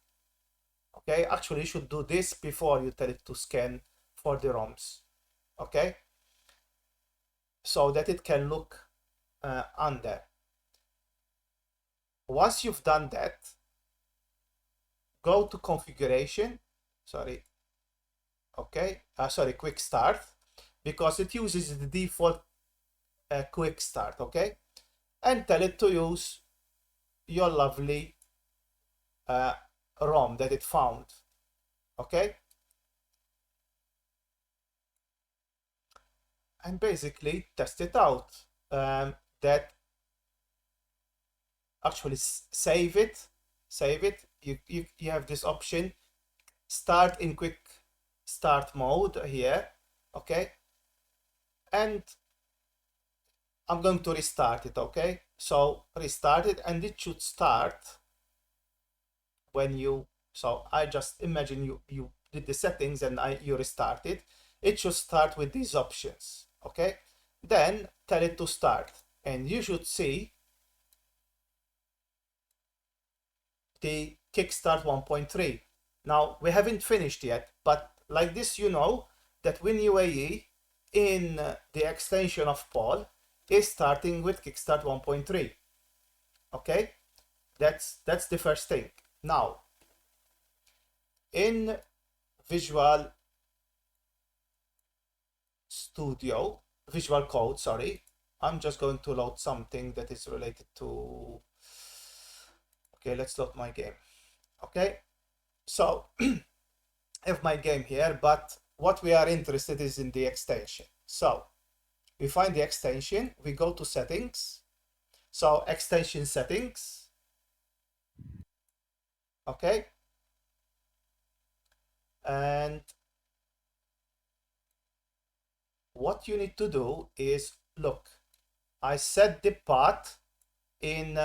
Speaker 1: Okay, actually you should do this before you tell it to scan for the ROMs. Okay, so that it can look under. Once you've done that, go to configuration. Sorry, okay? Sorry, quick start, because it uses the default quick start, okay? And tell it to use your lovely ROM that it found, okay? And basically test it out. That actually save it, you have this option, start in quick start mode here, okay? And I'm going to restart it, okay? So restart it, and it should start when you, so I just imagine you did the settings and you restart it. It should start with these options, okay? Then tell it to start, and you should see the Kickstart 1.3. Now we haven't finished yet, but like this, you know that WinUAE in the extension of Paul is starting with Kickstart 1.3. Okay, that's the first thing. Now in Visual Studio, Visual Code, sorry, I'm just going to load something that is related to, okay, let's load my game. Okay, so I have my game here, but what we are interested is in the extension. So we find the extension, we go to settings, so extension settings, okay, and what you need to do is, look, I set the path in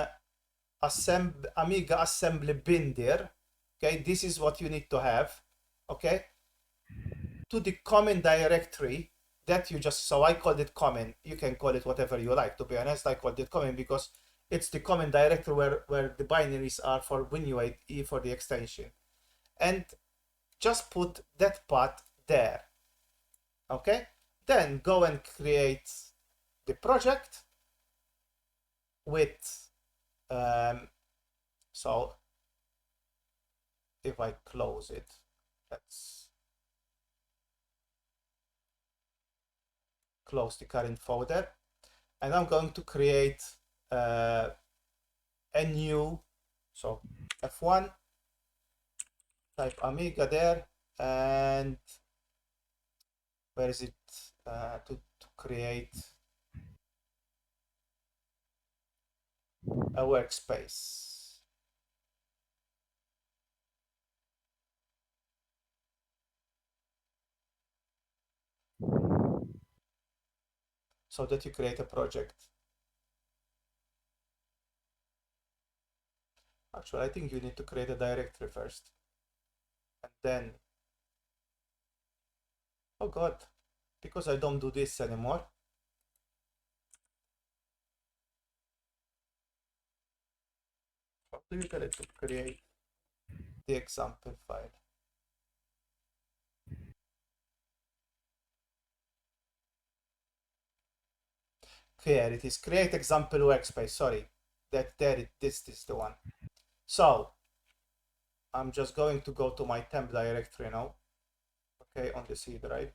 Speaker 1: Amiga assembly bin there, okay, this is what you need to have, okay, to the common directory that you just, so I called it common, you can call it whatever you like, to be honest, I called it common because it's the common directory where the binaries are for WinUID for the extension, and just put that path there, okay, then go and create the project with so if I close it, let's close the current folder, and I'm going to create a new, so F1, type Amiga there, and where is it, to create a workspace. So that you create a project. Actually, I think you need to create a directory first, and then, oh God, because I don't do this anymore. How do you tell it to create the example file? Here it is, create example workspace, sorry, this is the one. So I'm just going to go to my temp directory now, okay, on the C drive,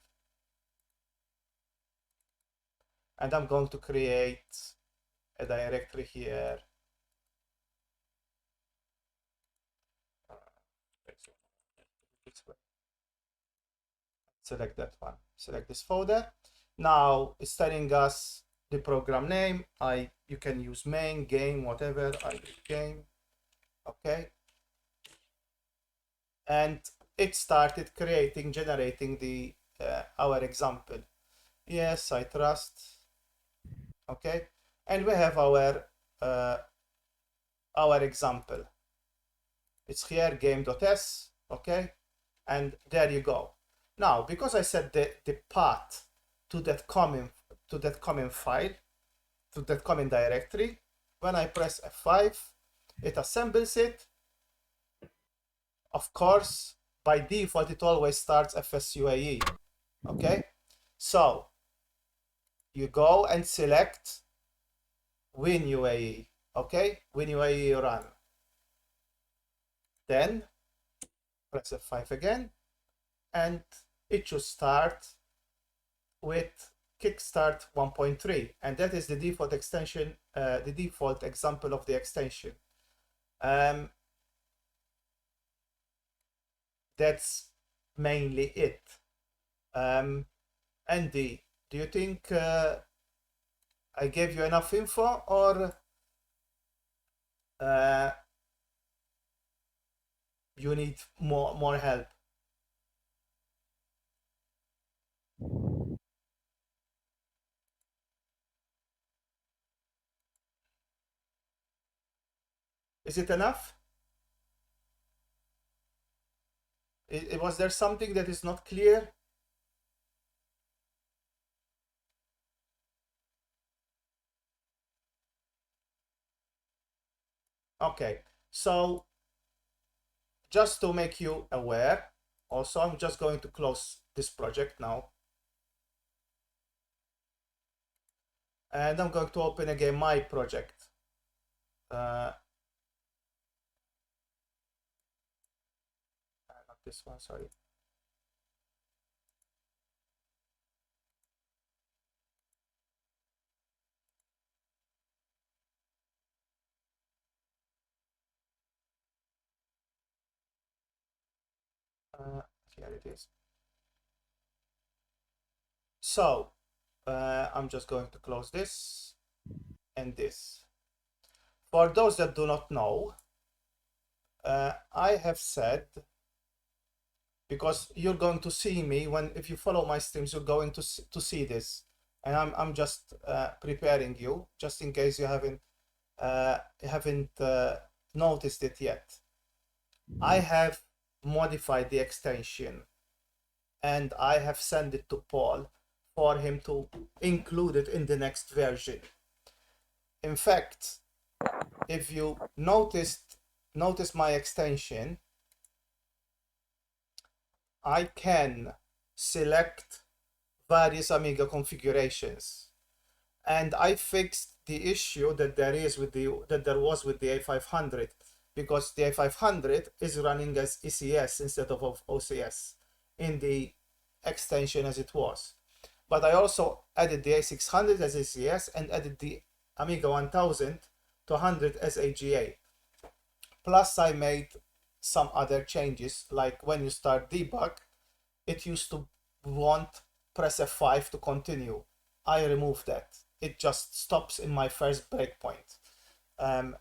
Speaker 1: and I'm going to create a directory here. Select that one, select this folder. Now it's telling us the program name. You can use main, game, whatever. I use game, okay, and it started generating the our example. Yes, I trust, okay, and we have our example. It's here, game.s, okay, and there you go. Now, because I set the path to that common file, to that common directory, when I press F5, it assembles it. Of course, by default, it always starts FSUAE, okay? So you go and select WinUAE, okay? WinUAE run. Then press F5 again, and it should start with Kickstart 1.3, and that is the default extension, the default example of the extension. That's mainly it. Andy, do you think I gave you enough info, or you need more help? Is it enough? Was there something that is not clear? Okay, so just to make you aware, also, I'm just going to close this project now. And I'm going to open again my project. Not this one, sorry. Here it is. So I'm just going to close this and this. For those that do not know, I have said, because you're going to see me if you follow my streams, you're going to see this, and I'm just preparing you just in case you haven't noticed it yet. I have modified the extension, and I have sent it to Paul for him to include it in the next version. In fact, if you notice my extension, I can select various Amiga configurations, and I fixed the issue that there was with the A500, because the A500 is running as ECS instead of OCS in the extension as it was. But I also added the A600 as ECS and added the Amiga 1000 to 100 as AGA. Plus I made some other changes, like when you start debug, it used to want press F5 to continue. I removed that. It just stops in my first breakpoint,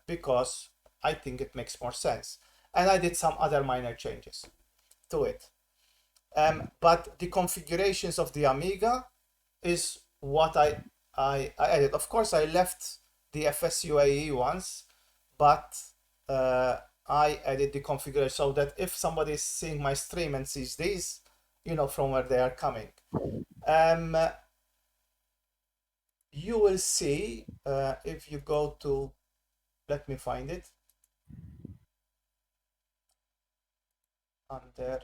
Speaker 1: because I think it makes more sense. And I did some other minor changes to it. But the configurations of the Amiga is what I added. Of course, I left the FSUAE ones, but I added the configuration so that if somebody is seeing my stream and sees these, you know from where they are coming. You will see if you go to, let me find it, under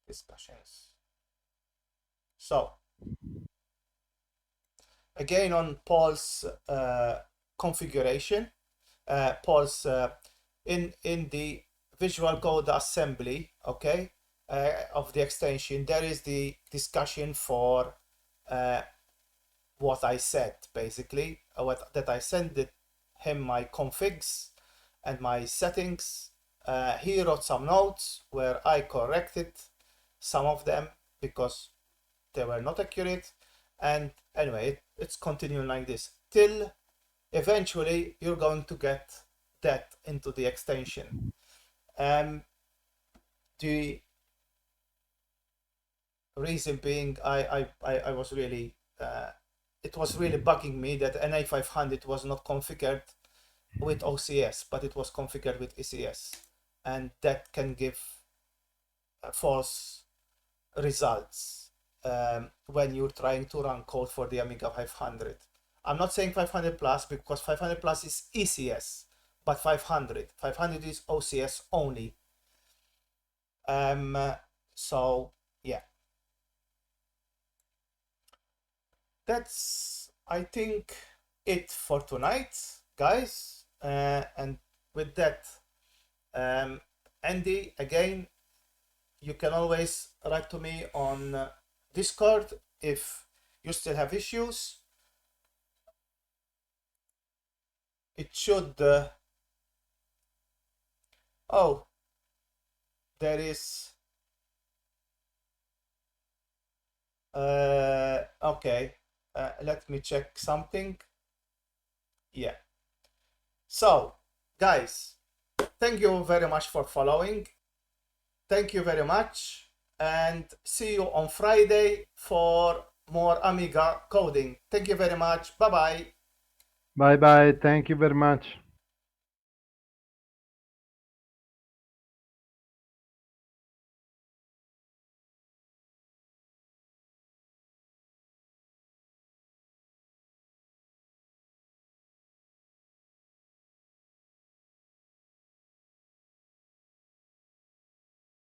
Speaker 1: discussions. So again, on Paul's configuration, Paul's in the visual code assembly, okay, of the extension, there is the discussion for what I said, basically, that I sent him my configs and my settings. He wrote some notes where I corrected some of them because they were not accurate. And anyway, it's continuing like this till eventually you're going to get that into the extension. The reason being, I was really it was really bugging me that an A500 was not configured with OCS, but it was configured with ECS, and that can give false results when you're trying to run code for the Amiga 500. I'm not saying 500 plus, because 500 plus is ECS, but 500 is OCS only. So yeah, that's, I think, it for tonight, guys. And with that, Andy, again, you can always write to me on Discord if you still have issues. It should oh, there is okay, let me check something. Yeah, so guys, thank you very much for following. Thank you very much, and see you on Friday for more Amiga coding. Thank you very much. Bye bye.
Speaker 2: Bye bye. Thank you very much.